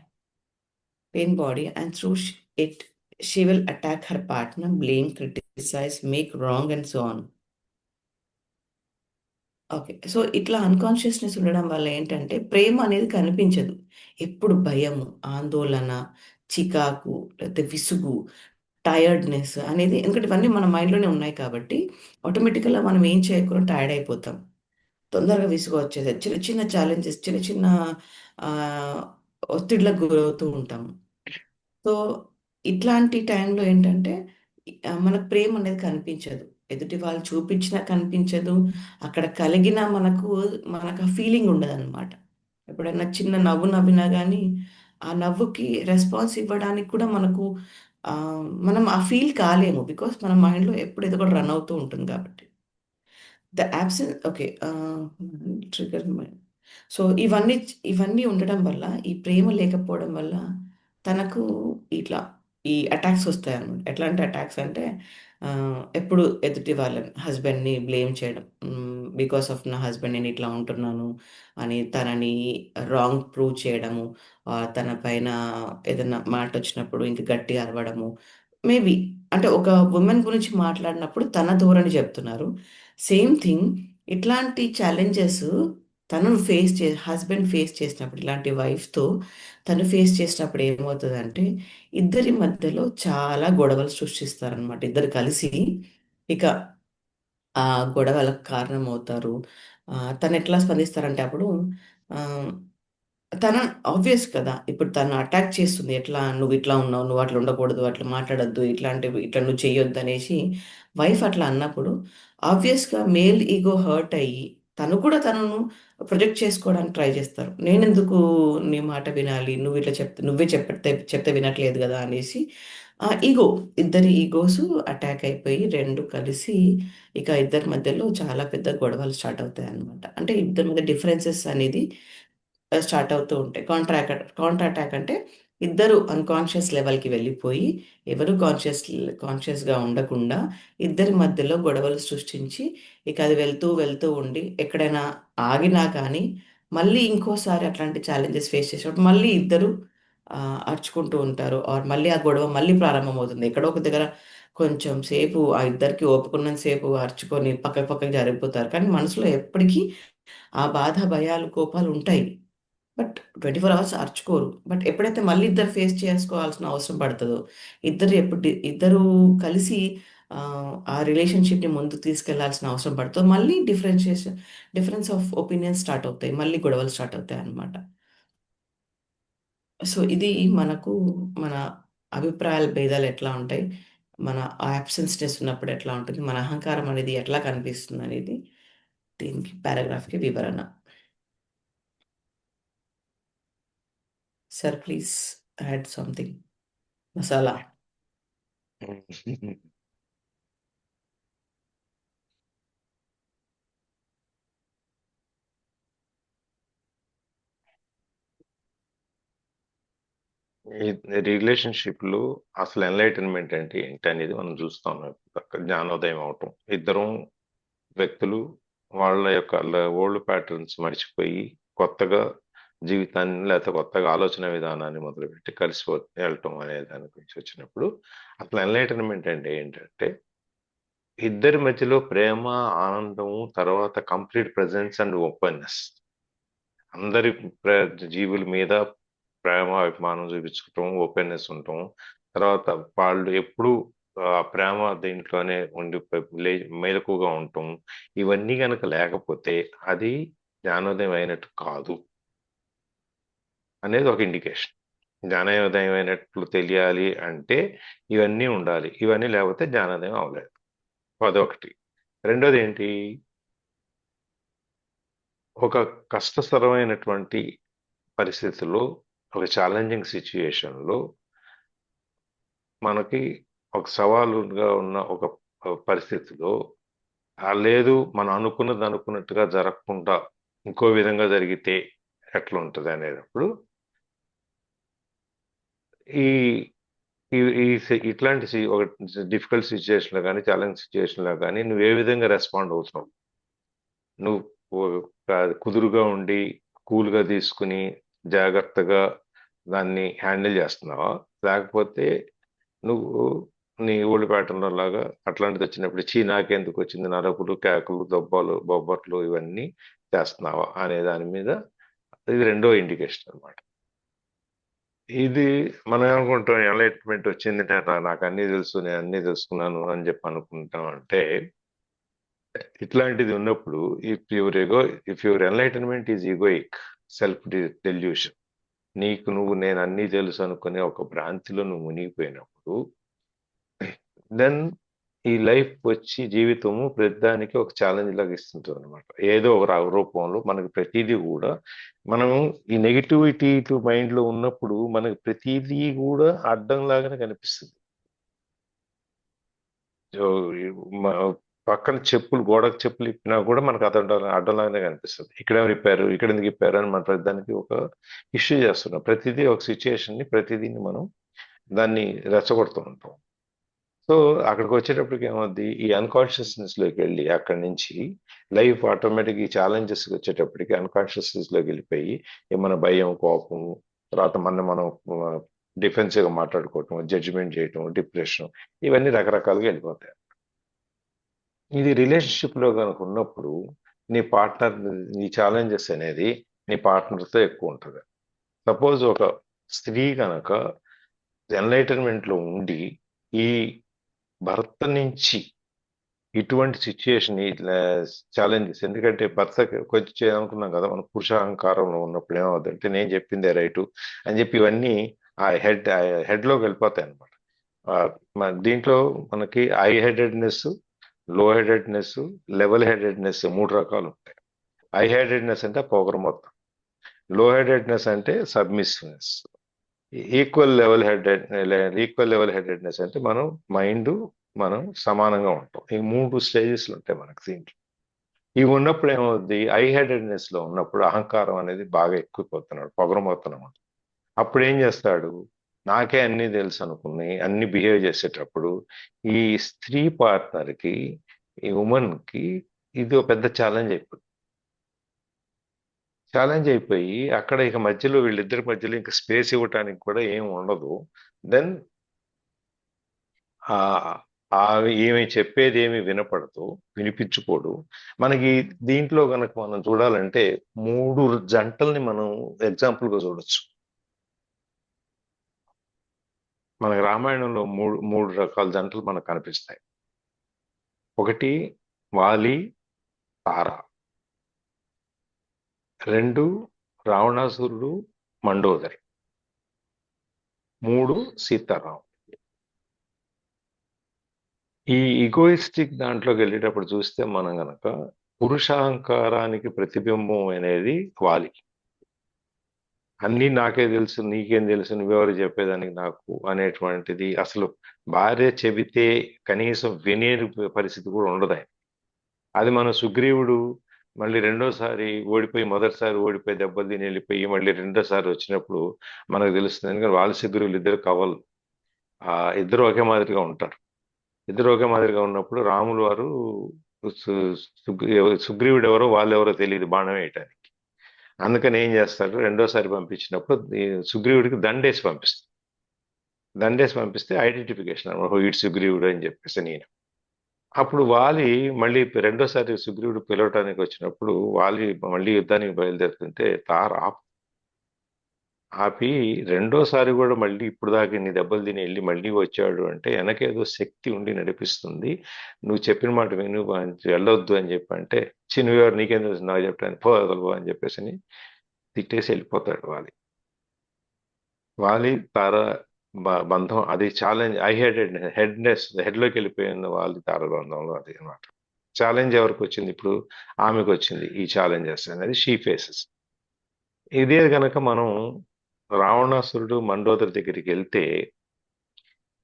Speaker 3: Pain body, and through it, she will attack her partner, blame, criticize, make wrong, and so on. Okay. So, ఇట్లా unconsciousness ఉండడం వల్ల ఏంటంటే, ప్రేమ అనేది కనిపించదు. ఎప్పుడు భయము, ఆందోళన, చికాకు, లేతే విసుగు, టైర్డ్‌నెస్ అనేది ఎందుకంటే ఇవన్నీ మన మైండ్‌లోనే ఉన్నాయి కాబట్టి, ఆటోమేటికల్‌గా మనం ఏం చేయకుండా టైర్డ్ అయిపోతాం. తొందరగా విసుగొచ్చేసేది. చిన్న చిన్న ఛాలెంజెస్, చిన్న చిన్న ఆహ్, ఒత్తిడిలకు గురవుతూ ఉంటాము. సో, ఇట్లాంటి టైంలో ఏంటంటే మనకు ప్రేమ అనేది కనిపించదు. ఎదుటి వాళ్ళు చూపించినా కనిపించదు. అక్కడ కలిగినా మనకు ఆ ఫీలింగ్ ఉండదనమాట. ఎప్పుడైనా చిన్న నవ్వు నవ్వినా గానీ, ఆ నవ్వుకి రెస్పాన్స్ ఇవ్వడానికి కూడా మనం ఆ ఫీల్ కాలేము. బికాజ్ మన మైండ్‌లో ఎప్పుడు ఏదో ఒకటి రన్ అవుతూ ఉంటుంది కాబట్టి. The absence okay. Trigger so, ఇవన్నీ ఉండడం వల్ల, ఈ ప్రేమ లేకపోవడం వల్ల తనకు ఇట్లా ఈ అటాక్స్ వస్తాయన్నమాట. ఎట్లాంటి అటాక్స్ అంటే ఎప్పుడు ఎదుటి వాళ్ళని హస్బెండ్‌ని బ్లేమ్ చేయడం. బికాస్ ఆఫ్ నా హస్బెండ్ నేను ఇట్లా ఉంటున్నాను అని తనని రాంగ్ ప్రూవ్ చేయడము. తన పైన ఏదన్నా మాటొచ్చినప్పుడు ఇంక గట్టిగా అరవడము. మేబీ అంటే ఒక వుమెన్ గురించి మాట్లాడినప్పుడు తన ధోరణి చెప్తున్నారు. సేమ్ థింగ్ ఇట్లాంటి ఛాలెంజెస్ హస్బెండ్ ఫేస్ చేసినప్పుడు ఇలాంటి వైఫ్‌తో తను ఫేస్ చేసినప్పుడు ఏమవుతదంటే, ఇద్దరి మధ్యలో చాలా గొడవలు సృష్టిస్తారనమాట. ఇద్దరు కలిసి ఇక ఆ గొడవలకు కారణమవుతారు. తనెట్లా స్పందిస్తారంటే అప్పుడు ఆహ్ తన ఆబ్వియస్ కదా! ఇప్పుడు తను అటాక్ చేస్తుంది. ఎట్లా "నువ్విట్లా ఉన్నావు. నువ్వు అట్లా ఉండకూడదు. అట్లా మాట్లాడొద్దు. ఇట్లా నువ్వు చెయ్యొద్దనేసి" వైఫ్ అట్లా అన్నప్పుడు ఆబ్వియస్‌గా మేల్ ఇగో హర్ట్ అయ్యి తనను ప్రొజెక్ట్ చేసుకోవడానికి ట్రై చేస్తారు. నేనెందుకు నీ మాట వినాలి? నువ్వే చెప్తే వినట్లేదు గదా! అనేసి ఇగో ఇద్దరి ఇగోస్ అటాక్ అయిపోయి 2 కలిసి ఇక ఇద్దరి మధ్యలో చాలా పెద్ద గొడవలు స్టార్ట్ అవుతాయన్నమాట. అంటే ఇద్దరి మధ్య డిఫరెన్సెస్ అనేది స్టార్ట్ అవుతూ ఉంటాయి. కౌంటర్ అటాక్ అంటే ఇద్దరు అన్‌కాన్షియస్ లెవెల్‌కి వెళ్ళిపోయి, ఎవరు కాన్షియస్‌గా ఉండకుండా ఇద్దరి మధ్యలో గొడవలు సృష్టించి, ఇక అది వెళ్తూ ఉండి ఎక్కడైనా ఆగినా కానీ, మళ్ళీ ఇంకోసారి అట్లాంటి ఛాలెంజెస్ ఫేస్ చేసినప్పుడు మళ్ళీ ఇద్దరు అరుచుకుంటూ ఉంటారు. మళ్ళీ ఆ గొడవ మళ్ళీ ప్రారంభమవుతుంది. ఎక్కడో ఒక దగ్గర కొంచెం సేపు ఆ ఇద్దరికి ఓపికున్నంత సేపు అరుచుకొని పక్కకి జరిగిపోతారు. కానీ మనసులో ఎప్పటికీ ఆ బాధ, భయాలు, కోపాలుంటాయి. బట్ 24 అవర్స్ అరుచుకోరు. బట్ ఎప్పుడైతే మళ్ళీ ఇద్దరు ఫేస్ చేసుకోవాల్సిన అవసరం పడతదో, ఇద్దరూ కలిసి ఆ రిలేషన్‌షిప్‌ని ముందుకు తీసుకెళ్లాల్సిన అవసరం పడతదో, మళ్ళీ డిఫరెన్స్ ఆఫ్ ఒపీనియన్స్ స్టార్ట్ అవుతాయి. మళ్ళీ గొడవలు స్టార్ట్ అవుతాయన్నమాట. సో, ఇది మన అభిప్రాయాల భేదాలు ఎట్లా ఉంటాయి, మన యాబ్సెన్స్‌నెస్ ఉన్నప్పుడు ఎట్లా ఉంటుంది, మన అహంకారం అనేది ఎట్లా కనిపిస్తుందనేది దీనికి పారాగ్రాఫ్‌కి వివరణ. Sir please add something. Masala.
Speaker 1: ఈ రిలేషన్‌షిప్‌లో అసలు ఎన్‌లైటన్‌మెంట్ అంటే ఏంటనేది మనం చూస్తా ఉన్నాం. జ్ఞానోదయం అవ్వటం. ఇద్దరం వ్యక్తులు వాళ్ళ యొక్క ఓల్డ్ ప్యాటర్న్స్ మర్చిపోయి కొత్తగా జీవితాన్ని లేకపోతే కొత్తగా ఆలోచన విధానాన్ని మొదలుపెట్టి వెళ్ళటం అనే దాని గురించి వచ్చినప్పుడు అసలు ఎన్‌లైటన్‌మెంట్ అంటే ఏంటంటే ఇద్దరి మధ్యలో ప్రేమ, ఆనందము, తర్వాత కంప్లీట్ ప్రెజెన్స్ అండ్ ఓపెన్‌నెస్. అందరి ప్ర జీవుల మీద ప్రేమ, అభిమానం చూపించుకోవటం, ఓపెన్‌నెస్ ఉండటం. తర్వాత వాళ్ళు ఎప్పుడూ ప్రేమ దీంట్లోనే ఉండి మెలకువగా ఉండటం. ఇవన్నీ గనక లేకపోతే అది జ్ఞానోదయం అయినట్టు కాదు అనేది ఒక ఇండికేషన్. జ్ఞానోదయం అయినట్లు తెలియాలి అంటే ఇవన్నీ ఉండాలి. ఇవన్నీ లేకపోతే జ్ఞానోదయం అవ్వలేదు. అదొకటి. రెండోదేంటి? ఒక కష్టతరమైనటువంటి పరిస్థితుల్లో, ఒక ఛాలెంజింగ్ సిట్యుయేషన్‌లో మనకి ఒక సవాలుగా ఉన్న ఒక పరిస్థితిలో లేదు మనం అనుకున్నది అనుకున్నట్టుగా జరగకుండా ఇంకో విధంగా జరిగితే ఎట్లా ఉంటుంది అనేటప్పుడు ఈ ఇట్లాంటి ఒక డిఫికల్ట్ సిచ్యుయేషన్ లో కానీ ఛాలెంజ్ సిచ్యుయేషన్ లో కానీ నువ్వు ఏ విధంగా రెస్పాండ్ అవుతున్నావు? నువ్వు కుదురుగా ఉండి కూల్గా తీసుకుని జాగ్రత్తగా దాన్ని హ్యాండిల్ చేస్తున్నావా, లేకపోతే నువ్వు నీ ఊళ్ళ ప్యాటర్న్లో లాగా అట్లాంటిది వచ్చినప్పుడు నాకెందుకు వచ్చింది నరకులు కేకలు దెబ్బలు బొబ్బట్లు ఇవన్నీ చేస్తున్నావా అనే దాని మీద ఇది రెండో ఇండికేషన్ అన్నమాట. ఇది మనం ఏమనుకుంటాం, ఎన్లైట్మెంట్ వచ్చింది నాకు అన్ని తెలుసు నేను అన్ని తెలుసుకున్నాను అని చెప్పి అనుకుంటాం. అంటే ఇట్లాంటిది ఉన్నప్పుడు if your enlightenment is egoic self delusion, నీకు నువ్వు నేను అన్నీ తెలుసు అనుకునే ఒక భ్రాంతిలో నువ్వు మునిగిపోయినప్పుడు దెన్ ఈ లైఫ్ వచ్చి జీవితము ప్రతిదానికి ఒక ఛాలెంజ్ లాగా ఇస్తుంటుంది అనమాట. ఏదో ఒక రూపంలో మనకి ప్రతిదీ కూడా మనం ఈ నెగిటివిటీ మైండ్ లో ఉన్నప్పుడు మనకి ప్రతిదీ కూడా అడ్డం లాగానే కనిపిస్తుంది. సో, మ- పక్కన గోడకు చెప్పులు ఇప్పినా కూడా మనకు అడ్డంలాగానే కనిపిస్తుంది. ఇక్కడేమో ఇప్పారు ఇక్కడ ఎందుకు ఇప్పారు అని మన ప్రతిదానికి ఒక ఇష్యూ చేస్తున్నాం. ప్రతిదీ ఒక సిచ్యుయేషన్ ని ప్రతిదీని మనం దాన్ని రెచ్చగొడుతూ ఉంటాం. సో అక్కడికి వచ్చేటప్పటికి ఏమవుద్ది, ఈ అన్కాన్షియస్నెస్ లోకి వెళ్ళి అక్కడి నుంచి లైఫ్ ఆటోమేటిక్ ఈ ఛాలెంజెస్ వచ్చేటప్పటికి అన్కాన్షియస్నెస్ లోకి వెళ్ళిపోయి ఏమైనా భయం కోపం తర్వాత మనం డిఫెన్సివ్ గా మాట్లాడుకోవటం జడ్జిమెంట్ చేయటం డిప్రెషన్ ఇవన్నీ రకరకాలుగా వెళ్ళిపోతాయి. ఇది రిలేషన్షిప్ లో కనుక ఉన్నప్పుడు నీ పార్ట్నర్ నీ ఛాలెంజెస్ అనేది నీ పార్ట్నర్తో ఎక్కువ ఉంటుంది. సపోజ్ ఒక స్త్రీ కనుక ఎన్లైటన్మెంట్ లో ఉండి ఈ భర్త నుంచి ఇటువంటి సిచ్యుయేషన్ ఛాలెంజెస్, ఎందుకంటే భర్తకి కొంచెం అనుకున్నాం కదా మనం పురుషాహంకారంలో ఉన్నప్పుడు ఏమవుతుందంటే నేను చెప్పిందే రైటు అని చెప్పి ఇవన్నీ ఆ హెడ్ లోకి వెళ్ళిపోతాయి అనమాట. దీంట్లో మనకి హై హెడెడ్నెస్ లో హెడెడ్నెస్ లెవెల్ హెడెడ్నెస్ 3 రకాలు ఉంటాయి. హై హెడెడ్నెస్ అంటే పొగరు మొత్తం, లో హెడెడ్నెస్ అంటే సబ్మిసివ్నెస్, ఈక్వల్ లెవెల్ హెడెడ్నెస్ అంటే మనం సమానంగా ఉంటాం. ఈ 3 స్టేజెస్లు ఉంటాయి మనకు దీంట్లో. ఇవి ఉన్నప్పుడు ఏమవుద్ది, హై హెడెడ్నెస్ లో ఉన్నప్పుడు అహంకారం అనేది బాగా ఎక్కువైపోతున్నాడు, పొగరమవుతున్నాం. అప్పుడు ఏం చేస్తాడు, నాకే అన్ని తెలుసు అనుకుని అన్ని బిహేవ్ చేసేటప్పుడు ఈ స్త్రీ పార్ట్నర్కి ఈ ఉమెన్ కి ఇది ఒక పెద్ద ఛాలెంజ్ అయిపోయి అక్కడ ఇక మధ్యలో వీళ్ళిద్దరి మధ్యలో ఇంకా స్పేస్ ఇవ్వటానికి కూడా ఏం ఉండదు. దెన్ ఏమి చెప్పేది ఏమి వినిపించుకోడు. మనకి దీంట్లో కనుక మనం చూడాలంటే 3 జంటల్ని మనం ఎగ్జాంపుల్ గా చూడొచ్చు. మనకి రామాయణంలో మూడు రకాల జంటలు మనకు కనిపిస్తాయి. ఒకటి వాలి తార, 2 రావణాసురుడు మండోదరి, 3 సీతారాం. ఈ ఈగోయిస్టిక్ దాంట్లోకి వెళ్ళేటప్పుడు చూస్తే మనం గనక పురుషాహంకారానికి ప్రతిబింబం అనేది వాలి. అన్నీ నాకే తెలుసు నీకేం తెలుసు నువ్వెవరు చెప్పేదానికి నాకు అనేటువంటిది, అసలు భార్య చెబితే కనీసం వినే పరిస్థితి కూడా ఉండదు ఆయన. అది మన సుగ్రీవుడు మళ్ళీ రెండోసారి ఓడిపోయి మొదటిసారి ఓడిపోయి దెబ్బలు తిని వెళ్ళిపోయి మళ్ళీ రెండోసారి వచ్చినప్పుడు మనకు తెలుస్తుంది. ఎందుకంటే వాళ్ళ సుగ్రీవులు ఇద్దరు కవలు, ఇద్దరు ఒకే మాదిరిగా ఉంటారు. ఇద్దరు ఒకే మాదిరిగా ఉన్నప్పుడు రాములు వారు సుగ్రీవుడు ఎవరో వాళ్ళెవరో తెలియదు బాణం వేయటానికి. అందుకని ఏం చేస్తారు, రెండోసారి పంపించినప్పుడు సుగ్రీవుడికి దండేసి పంపిస్తే ఐడెంటిఫికేషన్ అనమాట, ఇటు సుగ్రీవుడు అని చెప్పేసి నేను. అప్పుడు వాలి మళ్ళీ రెండోసారి సుగ్రీవుడు పిలవటానికి వచ్చినప్పుడు వాలి మళ్ళీ యుద్ధానికి బయలుదేరుతుంటే తార ఆపి రెండోసారి కూడా మళ్ళీ ఇప్పుడు దాకా ఇన్ని దెబ్బలు తిని వెళ్ళి మళ్ళీ వచ్చాడు అంటే వెనకేదో శక్తి ఉండి నడిపిస్తుంది, నువ్వు చెప్పిన మాట విను వెళ్ళొద్దు అని చెప్పి అంటే చిన్నవారు నీకేం తెలుసు నాకు చెప్పాను పోగలవు అని చెప్పేసి తిట్టేసి వెళ్ళిపోతాడు వాలి తార బంధం. అది ఛాలెంజ్ హెడ్లోకి వెళ్ళిపోయింది వాలి తార బంధంలో. అది అనమాట ఛాలెంజ్. ఎవరికి వచ్చింది ఇప్పుడు, ఆమెకు వచ్చింది ఈ ఛాలెంజెస్ అనేది షీ ఫేసెస్. ఇదే గనక మనం రావణాసురుడు మండోదరి దగ్గరికి వెళ్తే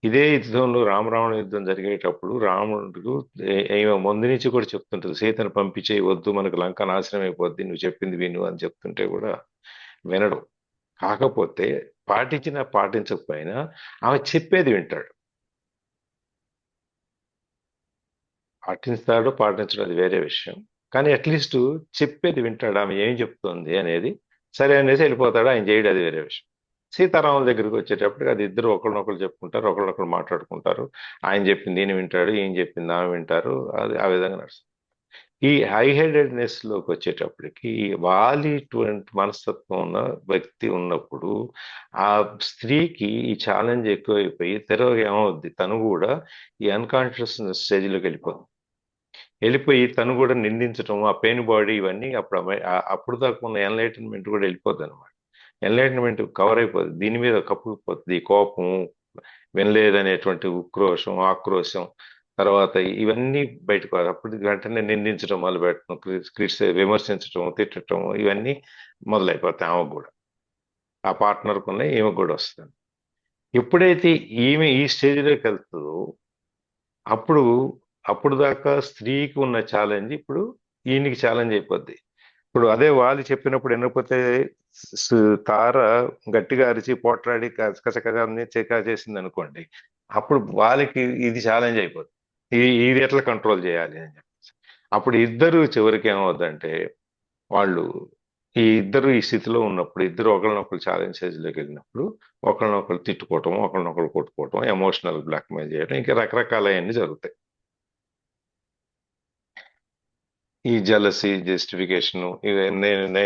Speaker 1: ఇదే యుద్ధంలో రామరావణ యుద్ధం జరిగేటప్పుడు రాముడు ఈమె ముందు నుంచి కూడా చెప్తుంటది, సీతను పంపించేయి, వద్దు మనకు లంక నాశనం అయిపోద్ది, నువ్వు చెప్పింది విను అని చెప్తుంటే కూడా వినడు. కాకపోతే పాటించినా పాటించకపోయినా ఆమె చెప్పేది వింటాడు. పాటిస్తాడు పాటించడం అది వేరే విషయం, కానీ అట్లీస్ట్ చెప్పేది వింటాడు. ఆమె ఏం చెప్తుంది అనేది సరే అనేసి వెళ్ళిపోతాడు, ఆయన చేయడు, అది వేరే విషయం. సీతారాముల దగ్గరికి వచ్చేటప్పటికి అది ఇద్దరు ఒకరినొకరు చెప్పుకుంటారు, ఒకరినొకరు మాట్లాడుకుంటారు. ఆయన చెప్పింది ఈయన వింటాడు, ఈయన చెప్పింది ఆమె వింటారు, అది ఆ విధంగా నడుస్తుంది. ఈ హై హెడెడ్నెస్ లోకి వచ్చేటప్పటికి వాలిటువంటి మనస్తత్వం ఉన్న వ్యక్తి ఉన్నప్పుడు ఆ స్త్రీకి ఈ ఛాలెంజ్ ఎక్కువైపోయి తెరవ ఏమవుద్ది, తను కూడా ఈ అన్కాన్షియస్నెస్ స్టేజ్లోకి వెళ్ళిపోతుంది. వెళ్ళిపోయి తను కూడా నిందించడం, ఆ పెయిన్ బాడీ ఇవన్నీ అప్పుడు దాకా ఉన్న ఎన్లైటన్మెంట్ కూడా వెళ్ళిపోద్ది అనమాట. ఎన్లైటన్మెంట్ కవర్ అయిపోద్ది, దీని మీద కప్పుకుపోతుంది. ఈ కోపం, వినలేదనేటువంటి ఉక్రోషం, ఆక్రోశం, తర్వాత ఇవన్నీ బయటకు అప్పుడు వెంటనే నిందించడం మొదలు పెట్టడం, విమర్శించడం, తిట్టడం, ఇవన్నీ మొదలైపోతాయి ఆమెకు కూడా. ఆ పార్ట్నర్కు ఉన్నాయి, ఈమెకు కూడా వస్తుంది. ఎప్పుడైతే ఈమె ఈ స్టేజ్లోకి వెళ్తుందో అప్పుడు అప్పుడు దాకా స్త్రీకి ఉన్న ఛాలెంజ్ ఇప్పుడు ఈయనకి ఛాలెంజ్ అయిపోద్ది. ఇప్పుడు అదే వాళ్ళు చెప్పినప్పుడు వినకపోతే తార గట్టిగా అరిచి పోట్లాడి కసకసాన్ని చెకా చేసింది అనుకోండి, అప్పుడు వాళ్ళకి ఇది ఛాలెంజ్ అయిపోద్ది, ఇది ఎట్లా కంట్రోల్ చేయాలి అని చెప్పేసి. అప్పుడు ఇద్దరు చివరికి ఏమవుద్దంటే వాళ్ళు ఈ ఇద్దరు ఈ స్థితిలో ఉన్నప్పుడు, ఇద్దరు ఒకరినొకరు ఛాలెంజ్ స్టేజ్లోకి వెళ్ళినప్పుడు ఒకరినొకరు తిట్టుకోవటం, ఒకరినొకరు కొట్టుకోవటం, ఎమోషనల్ బ్లాక్మెయిల్ చేయడం, ఇంకా రకరకాలవన్నీ జరుగుతాయి. ఈ జలసీ, జస్టిఫికేషన్,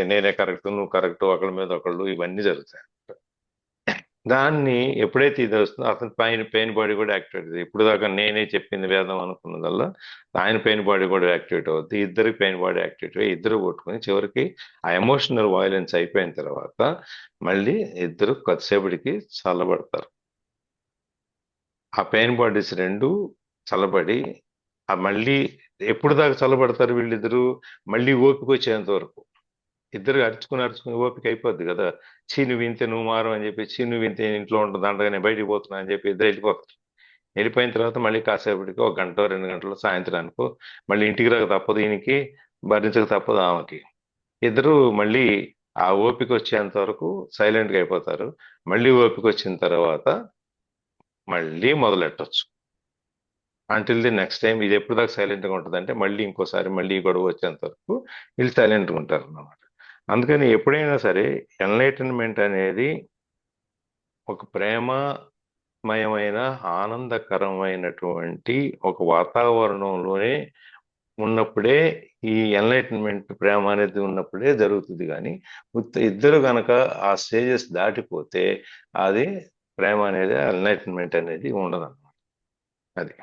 Speaker 1: నేనే కరెక్ట్, నువ్వు కరెక్ట్, ఒకళ్ళ మీద ఒకళ్ళు, ఇవన్నీ జరుగుతాయి. దాన్ని ఎప్పుడైతే ఇది వస్తుందో అతని పెయిన్ బాడీ కూడా యాక్టివేట్ అవుతుంది. ఇప్పుడు దాకా నేనే చెప్పింది వేదం అనుకున్నదల్లా ఆయన పెయిన్ బాడీ కూడా యాక్టివేట్ అవుతుంది. ఇద్దరికి పెయిన్ బాడీ యాక్టివేట్ అయ్యి ఇద్దరు కొట్టుకుని చివరికి ఆ ఎమోషనల్ వైలెన్స్ అయిపోయిన తర్వాత మళ్ళీ ఇద్దరు కొద్దిసేపటికి చల్లబడతారు. ఆ పెయిన్ బాడీస్ రెండు చల్లబడి ఆ మళ్ళీ ఎప్పుడు దాకా చల్లబడతారు వీళ్ళిద్దరూ, మళ్ళీ ఓపిక వచ్చేంత వరకు. ఇద్దరు అరుచుకుని ఓపిక అయిపోద్ది కదా, చీను వింతే నువ్వు మారు అని చెప్పి, చీను వింతే ఇంట్లో ఉంటుంది అంటగానే బయటికి పోతున్నా అని చెప్పి ఇద్దరు వెళ్ళిపోతారు. వెళ్ళిపోయిన తర్వాత మళ్ళీ కాసేపటికి 1 గంట 2 గంటలు సాయంత్రానికి మళ్ళీ ఇంటికి రాక తప్పదు ఈయనకి, భరించక తప్పదు ఆమెకి. ఇద్దరు మళ్ళీ ఆ ఓపిక వచ్చేంత వరకు సైలెంట్గా అయిపోతారు. మళ్ళీ ఓపిక వచ్చిన తర్వాత మళ్ళీ మొదలెట్టొచ్చు. అంటిల్ ది నెక్స్ట్ టైం ఇది ఎప్పుడు దాకా సైలెంట్గా ఉంటుంది అంటే మళ్ళీ ఇంకోసారి మళ్ళీ గొడవ వచ్చేంత వరకు వీళ్ళు సైలెంట్గా ఉంటారు అన్నమాట. అందుకని ఎప్పుడైనా సరే ఎన్లైటన్మెంట్ అనేది ఒక ప్రేమమయమైన ఆనందకరమైనటువంటి ఒక వాతావరణంలోనే ఉన్నప్పుడే ఈ ఎన్లైటన్మెంట్ ప్రేమ అనేది ఉన్నప్పుడే జరుగుతుంది. కానీ ఇద్దరు గనక ఆ స్టేజెస్ దాటిపోతే అది ప్రేమ అనేది, ఎన్లైటన్మెంట్ అనేది ఉండదు అన్నమాట. అది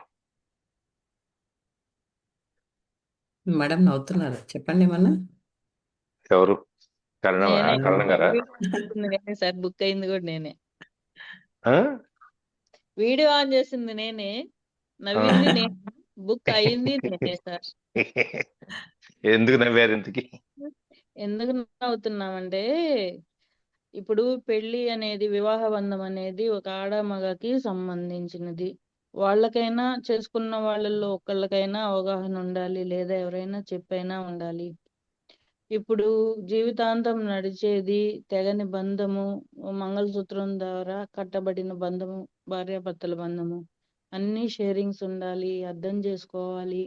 Speaker 3: మేడం నవ్వుతున్నారు, చెప్పండి ఏమన్నా.
Speaker 1: ఎవరు కరణం
Speaker 2: నేనే
Speaker 1: కరణం గారా?
Speaker 2: చేసింది నేనే సార్, బుక్ అయింది కూడా నేనే,
Speaker 1: ఆ?
Speaker 2: వీడియో ఆన్ చేసింది నేనే, నవ్వింది నేనే, బుక్ అయింది నేనే సార్.
Speaker 1: ఎందుకు నవ్వారు ఇంతకి?
Speaker 2: ఎందుకు నవ్వుతున్నామంటే ఇప్పుడు పెళ్లి అనేది, వివాహ బంధం అనేది ఒక ఆడ మగకి సంబంధించినది. వాళ్ళకైనా, చేసుకున్న వాళ్ళల్లో ఒకళ్ళకైనా అవగాహన ఉండాలి, లేదా ఎవరైనా చెప్పైనా ఉండాలి. ఇప్పుడు జీవితాంతం నడిచేది తెగని బంధము, మంగళసూత్రం ద్వారా కట్టబడిన బంధము, భార్యాభర్తల బంధము. అన్ని షేరింగ్స్ ఉండాలి, అర్థం చేసుకోవాలి,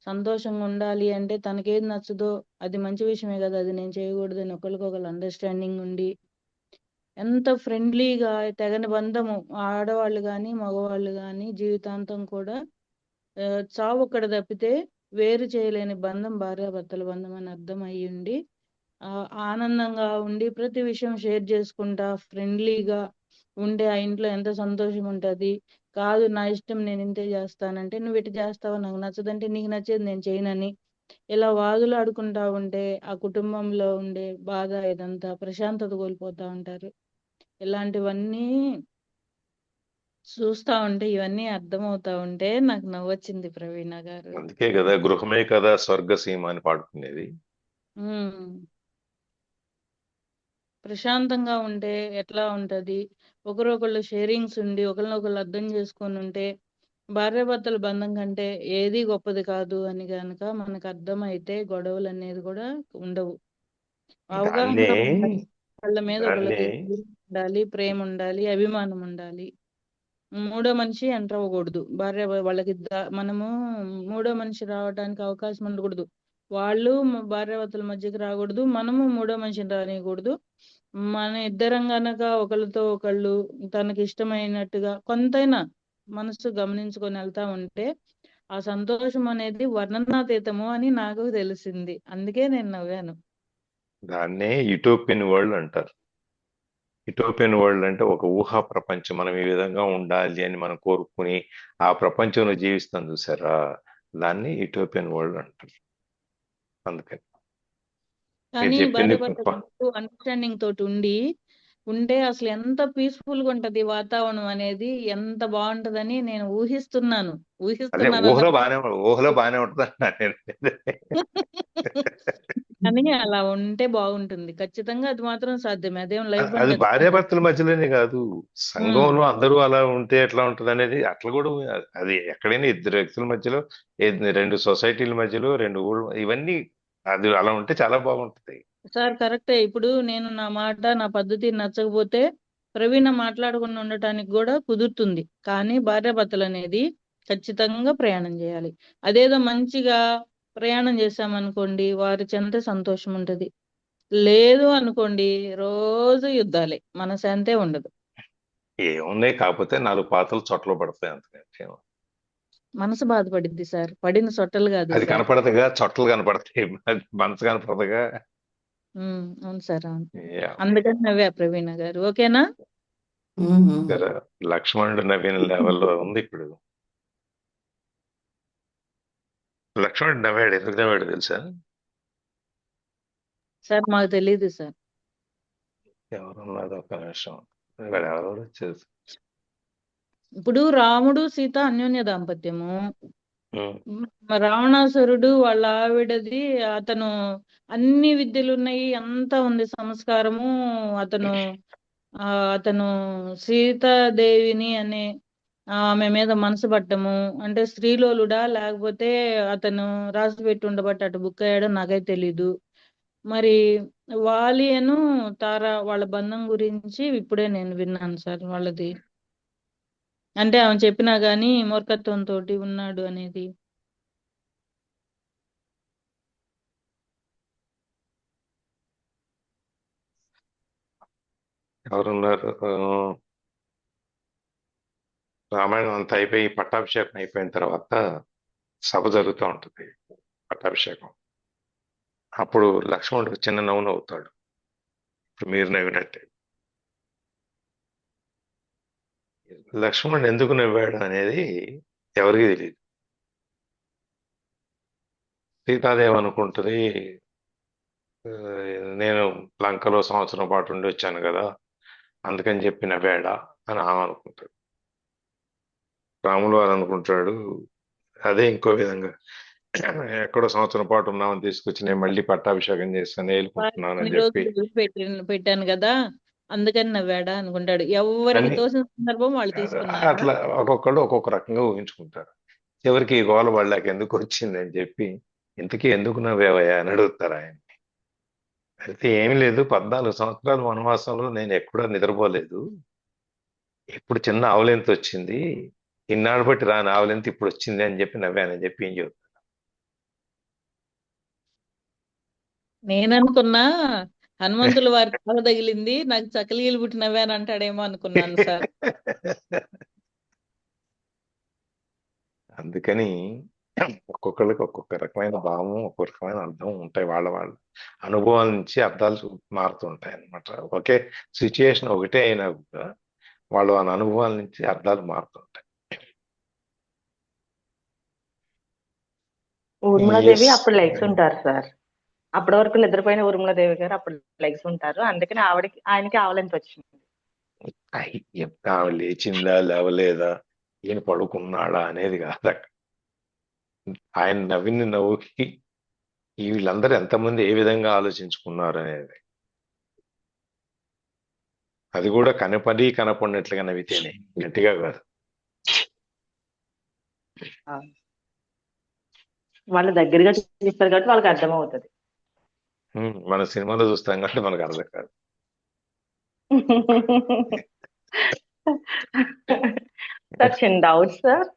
Speaker 2: సంతోషంగా ఉండాలి. అంటే తనకేది నచ్చదో అది మంచి విషయమే కదా, అది నేను చేయకూడదని ఒకరికొకరు అండర్స్టాండింగ్ ఉండి, ఎంత ఫ్రెండ్లీగా తెగని బంధము, ఆడవాళ్ళు కానీ మగవాళ్ళు కానీ జీవితాంతం కూడా చావు ఒక్కడ తప్పితే వేరు చేయలేని బంధం భార్యాభర్తల బంధం అని అర్థం అయ్యిండి, ఆనందంగా ఉండి ప్రతి విషయం షేర్ చేసుకుంటా ఫ్రెండ్లీగా ఉండే ఆ ఇంట్లో ఎంత సంతోషం ఉంటుంది. కాదు నా ఇష్టం నేను ఇంతే చేస్తానంటే నువ్వు ఇటు చేస్తావా, నాకు నచ్చదంటే నీకు నచ్చేది నేను చేయనని ఇలా వాదులు ఆడుకుంటా ఉంటే ఆ కుటుంబంలో ఉండే బాధ ఇదంతా ప్రశాంతత కోల్పోతా ఉంటారు. ఇలాంటివన్నీ చూస్తా ఉంటే, ఇవన్నీ అర్థమవుతా ఉంటే నాకు నవ్వొచ్చింది ప్రవీణ గారు.
Speaker 1: అందుకే కదా గృహమే కదా స్వర్గసీమ అని పాడుకునేది.
Speaker 2: ఉమ్. ప్రశాంతంగా ఉంటే ఎట్లా ఉంటది? ఒకరొకళ్ళు షేరింగ్స్ ఉండి, ఒకళ్ళనొకళ్ళు అర్థం చేసుకొని ఉంటే, భార్యాభర్తల బంధం కంటే ఏది గొప్పది కాదు అని గనక మనకు అర్థమైతే గొడవలనేది కూడా ఉండవు. అవగాహన
Speaker 1: దాన్నే
Speaker 2: ఉండాలి. ఒకళ్ళ మీద
Speaker 1: దాన్నే
Speaker 2: ఒకళ్ళకి గౌరవం ఉండాలి, ప్రేమ ఉండాలి, అభిమానం ఉండాలి. మూడో మనిషి ఎంటర్ అవ్వకూడదు. వాళ్ళకి మనము మూడో మనిషి రావడానికి అవకాశం ఉండకూడదు. వాళ్ళు భార్యాభర్తల మధ్యకి రాకూడదు. మనము మూడో మనిషిని రానియకూడదు. మన ఇద్దరం గనక ఒకళ్ళతో ఒకళ్ళు తనకి ఇష్టమైనట్టుగా కొంతైనా మనసు గమనించుకొని వెళ్తా ఉంటే ఆ సంతోషం అనేది వర్ణనాతీతము అని నాకు తెలిసింది. అందుకే నేను నవ్వాను.
Speaker 1: దాన్నే యుటోపియన్ వరల్డ్ అంటారు. యుటోపియన్ వరల్డ్ అంటే ఒక ఊహా ప్రపంచం. మనం ఈ విధంగా ఉండాలి అని మనం కోరుకుని ఆ ప్రపంచంలో జీవిస్తాం చూసారా, దాన్ని యుటోపియన్ వరల్డ్ అంటారు. అందుకని మీరు
Speaker 2: కానీ
Speaker 1: చెప్పింది
Speaker 2: భార్యాభర్తలు అండర్స్టాండింగ్ తోటి ఉంటే అసలు ఎంత పీస్ఫుల్ గా ఉంటది వాతావరణం అనేది, ఎంత బాగుంటదని నేను ఊహిస్తున్నాను.
Speaker 1: అదే
Speaker 2: అన్న
Speaker 1: ఊహలో బాగానే ఉంటుంది అన్నా నేను.
Speaker 2: కానీ అలా ఉంటే బాగుంటుంది. ఖచ్చితంగా అది మాత్రం సాధ్యమే. అదేం లైఫ్ అని
Speaker 1: అది
Speaker 2: ఖచ్చితంగా.
Speaker 1: భార్యాభర్తల మధ్యలోనే కాదు, సంఘంలో అందరూ అలా ఉంటే ఎట్లా ఉంటది అనేది అట్లా కూడా అది ఎక్కడైనా ఇద్దరు వ్యక్తుల మధ్యలో, రెండు సొసైటీల మధ్యలో, రెండు ఊళ్ళు, ఇవన్నీ అది అలా ఉంటే చాలా బాగుంటది.
Speaker 2: సార్ కరెక్టే. ఇప్పుడు నేను నా మాట నా పద్ధతి నచ్చకపోతే ప్రవీణ మాట్లాడకుండా ఉండటానికి కూడా కుదురుతుంది. కానీ భార్యాభర్తలు అనేది ఖచ్చితంగా ప్రయాణం చేయాలి. అదేదో మంచిగా ప్రయాణం చేశామనుకోండి, వారి చెంత సంతోషం ఉంటది. లేదు అనుకోండి, రోజు యుద్ధాలే, మనశ్శాంతే ఉండదు.
Speaker 1: ఏమున్నాయి, కాకపోతే 4 పాతలు చొట్టలో పడతాయి అంతకంటే.
Speaker 2: మనసు బాధపడిద్ది సార్, పడిన సొట్టలు కాదు
Speaker 1: అది
Speaker 2: సార్.
Speaker 1: కనపడదుగా, చొట్టలు కనపడతాయి, అది మనసు కనపడదుగా.
Speaker 2: అవును సార్, అవును.
Speaker 1: యా.
Speaker 2: అందుకని నవ్వా ప్రవీణ గారు. ఓకేనా?
Speaker 1: సరే, లక్ష్మణుడు నవీన లెవెల్లో ఉంది ఇప్పుడు. లక్ష్మణుడు నవ్వాడు, ఎందుకు నవ్వాడు తెలుసా?
Speaker 2: సార్ మాకు తెలియదు సార్.
Speaker 1: ఎవరున్నది ఒక నిమిషం, వాడు ఎవరో వచ్చేసి.
Speaker 2: ఇప్పుడు రాముడు సీత అన్యోన్య దాంపత్యము.
Speaker 1: ఉమ్,
Speaker 2: రావణాసురుడు వాళ్ళ ఆవిడది, అతను అన్ని విద్యలు ఉన్నాయి, అంతా ఉంది, సంస్కారము. అతను ఆ అతను సీతాదేవిని అనే ఆమె మీద మనసు పట్టము అంటే స్త్రీలోలుడా, లేకపోతే అతను రాసి పెట్టి ఉండబట్టి అటు బుక్ అయ్యాడో నాకైతే తెలీదు. మరి వాలియను తార వాళ్ళ బంధం గురించి ఇప్పుడే నేను విన్నాను సార్ వాళ్ళది. అంటే ఆమె చెప్పినా గానీ మూర్ఖత్వంతో ఉన్నాడు అనేది.
Speaker 1: ఎవరున్నారు? రామాయణం అంతా అయిపోయి పట్టాభిషేకం అయిపోయిన తర్వాత సభ జరుగుతూ ఉంటుంది, పట్టాభిషేకం. అప్పుడు లక్ష్మణుడు చిన్న నవ్వు నవ్వుతాడు, ఇప్పుడు మీరు నవ్వినట్టే. లక్ష్మణుడు ఎందుకు నవ్వాడు అనేది ఎవరికీ తెలియదు. సీతాదేవి అనుకుంటుంది, "ఆ, నేను లంకలో సంవత్సరం పాటు ఉండి వచ్చాను కదా, అందుకని చెప్పి నవ్వాడా" అని ఆమె అనుకుంటాడు. రాములు వారు అనుకుంటాడు అదే ఇంకో విధంగా, ఎక్కడో సంవత్సరం పాటు ఉన్నామని తీసుకొచ్చి నేను మళ్ళీ పట్టాభిషేకం చేస్తాను ఏలుకుంటున్నాను
Speaker 2: ఇన్ని
Speaker 1: అని చెప్పి.
Speaker 2: రోజులు పెట్టాను కదా, అందుకని నవ్వాడా అనుకుంటాడు. ఎవరికి
Speaker 1: అని
Speaker 2: తోసిన సందర్భం వాళ్ళు తీసుకున్నారా?
Speaker 1: అట్లా ఒక్కొక్కళ్ళు ఒక్కొక్క రకంగా ఊహించుకుంటారు. చివరికి ఈ గోల వాళ్ళకి ఎందుకు వచ్చింది అని చెప్పి, ఇంతకీ ఎందుకు నవ్వేవయ్యా అని అడుగుతారు ఆయన. అయితే ఏమీ లేదు, 14 సంవత్సరాలు వనవాసంలో నేను ఎక్కడా నిద్రపోలేదు, ఇప్పుడు చిన్న ఆవులింత వచ్చింది, ఇన్నాళ్ళు బట్టి రాని ఆవులింత ఇప్పుడు వచ్చింది అని చెప్పి నవ్వానని చెప్పి ఏం చెబుతారు.
Speaker 2: నేననుకున్నా హనుమంతుల వారి తల తగిలింది, నాకు చకలీలు పుట్టి నవ్వాను అంటాడేమో అనుకున్నాను సార్.
Speaker 1: అందుకని ఒక్కొక్కరికి ఒక్కొక్క రకమైన భావం, ఒక్కొక్క రకమైన అర్థం ఉంటాయి. వాళ్ళ వాళ్ళ అనుభవాల నుంచి అర్థాలు మారుతుంటాయి అన్నమాట. ఒకే సిచ్యుయేషన్ ఒకటే అయినా కూడా వాళ్ళ అనుభవాల నుంచి అర్థాలు మారుతుంటాయి.
Speaker 4: ఊర్మిళాదేవి
Speaker 1: ఎస్.
Speaker 4: అప్పుడు లెగ్స్ ఉంటారు సార్. అప్పటి వరకు నిద్రపోయిన ఊర్మిళాదేవి గారు అప్పుడు లెగ్స్ ఉంటారు. అందుకని ఆయనకి ఆవలింత వచ్చింది.
Speaker 1: ఆమె లేచిందా లేవలేదా, ఈయన పడుకున్నాడా అనేది కాదు. ఆయన నవ్విన నవ్వుకి వీళ్ళందరూ ఎంతమంది ఏ విధంగా ఆలోచించుకున్నారు అనేది. అది కూడా కనపడి కనపడినట్లుగా నవ్వితేనే, గట్టిగా కాదు.
Speaker 4: వాళ్ళు దగ్గరగా చెప్పారు కాబట్టి వాళ్ళకి అర్థమవుతుంది.
Speaker 1: మన సినిమాలో చూస్తాం కాబట్టి మనకు అర్థం కాదు.
Speaker 4: సార్ చిన్న డౌట్ సార్,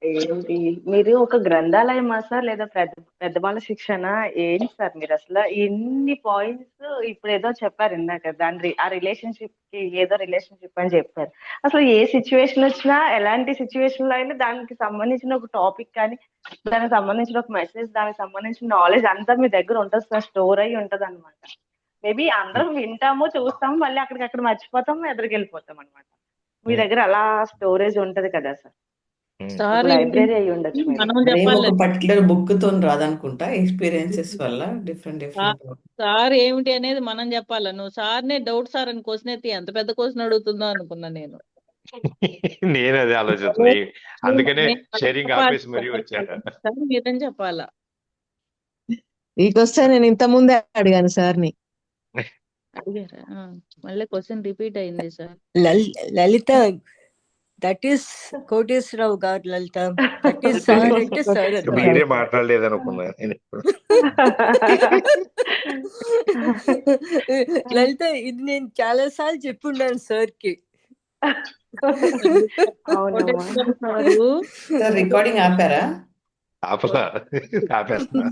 Speaker 4: ఏంటి మీరు ఒక గ్రంథాలయమా సార్ లేదా పెద్దవాళ్ళ శిక్షణ ఏంటి సార్? మీరు అసలు ఇన్ని పాయింట్స్ ఇప్పుడు ఏదో చెప్పారు ఇందాక, ఆ రిలేషన్షిప్ కి ఏదో రిలేషన్షిప్ అని చెప్పారు. అసలు ఏ సిచ్యువేషన్ వచ్చినా, ఎలాంటి సిచ్యువేషన్ లో అయినా దానికి సంబంధించిన ఒక టాపిక్ కానీ, దానికి సంబంధించిన ఒక మెసేజ్, దానికి సంబంధించిన నాలెడ్జ్ అంతా మీ దగ్గర ఉంటుంది సార్, స్టోర్ అయ్యి ఉంటది అనమాట. మేబీ అందరం వింటాము, చూస్తాము, మళ్ళీ అక్కడికక్కడ మర్చిపోతాము, ఎదురుకెళ్ళిపోతాం అనమాట. మీ దగ్గర అలా స్టోరేజ్ ఉంటది కదా సార్,
Speaker 2: సార్
Speaker 4: లైబ్రరీ అయి ఉండొచ్చు.
Speaker 2: మనం
Speaker 3: అదేం
Speaker 2: చెప్పాలి,
Speaker 3: ఒక పర్టికులర్ బుక్ తో రాదనుకుంటా, ఎక్స్పీరియన్సెస్ వల్ల డిఫరెంట్
Speaker 2: సార్ ఏమిటి అనేది మనం చెప్పాలా. నువ్వు సార్నే డౌట్ సార్ అని క్వశ్చన్ ఎత్తి ఎంత పెద్ద క్వశ్చన్ అడుగుతుందో అనుకున్నా నేను.
Speaker 1: నేను అదే ఆలోచిస్తున్నా, అందుకనే షేరింగ్ ఆపేసి మరీ వచ్చాను.
Speaker 2: సార్ మీరేం చెప్పాలా.
Speaker 5: ఈ క్వశ్చన్ నేను ఇంత ముందే అడిగాను సార్ని.
Speaker 2: అడిగారా? మళ్ళీ క్వశ్చన్ రిపీట్ అయింది sir.
Speaker 6: Lalitha, that is Koteswararao గారు. లలిత, దట్ ఈస్ సార్ అంటే సార్.
Speaker 1: మీరే మాట్లాడలేదు అనుకున్నా నేను ఇప్పుడు.
Speaker 6: లలిత, ఇది నేను చాలా సార్లు చెప్పున్నాను సార్ కి.
Speaker 3: రికార్డింగ్ ఆపారా?
Speaker 1: ఆపేస్తున్నా.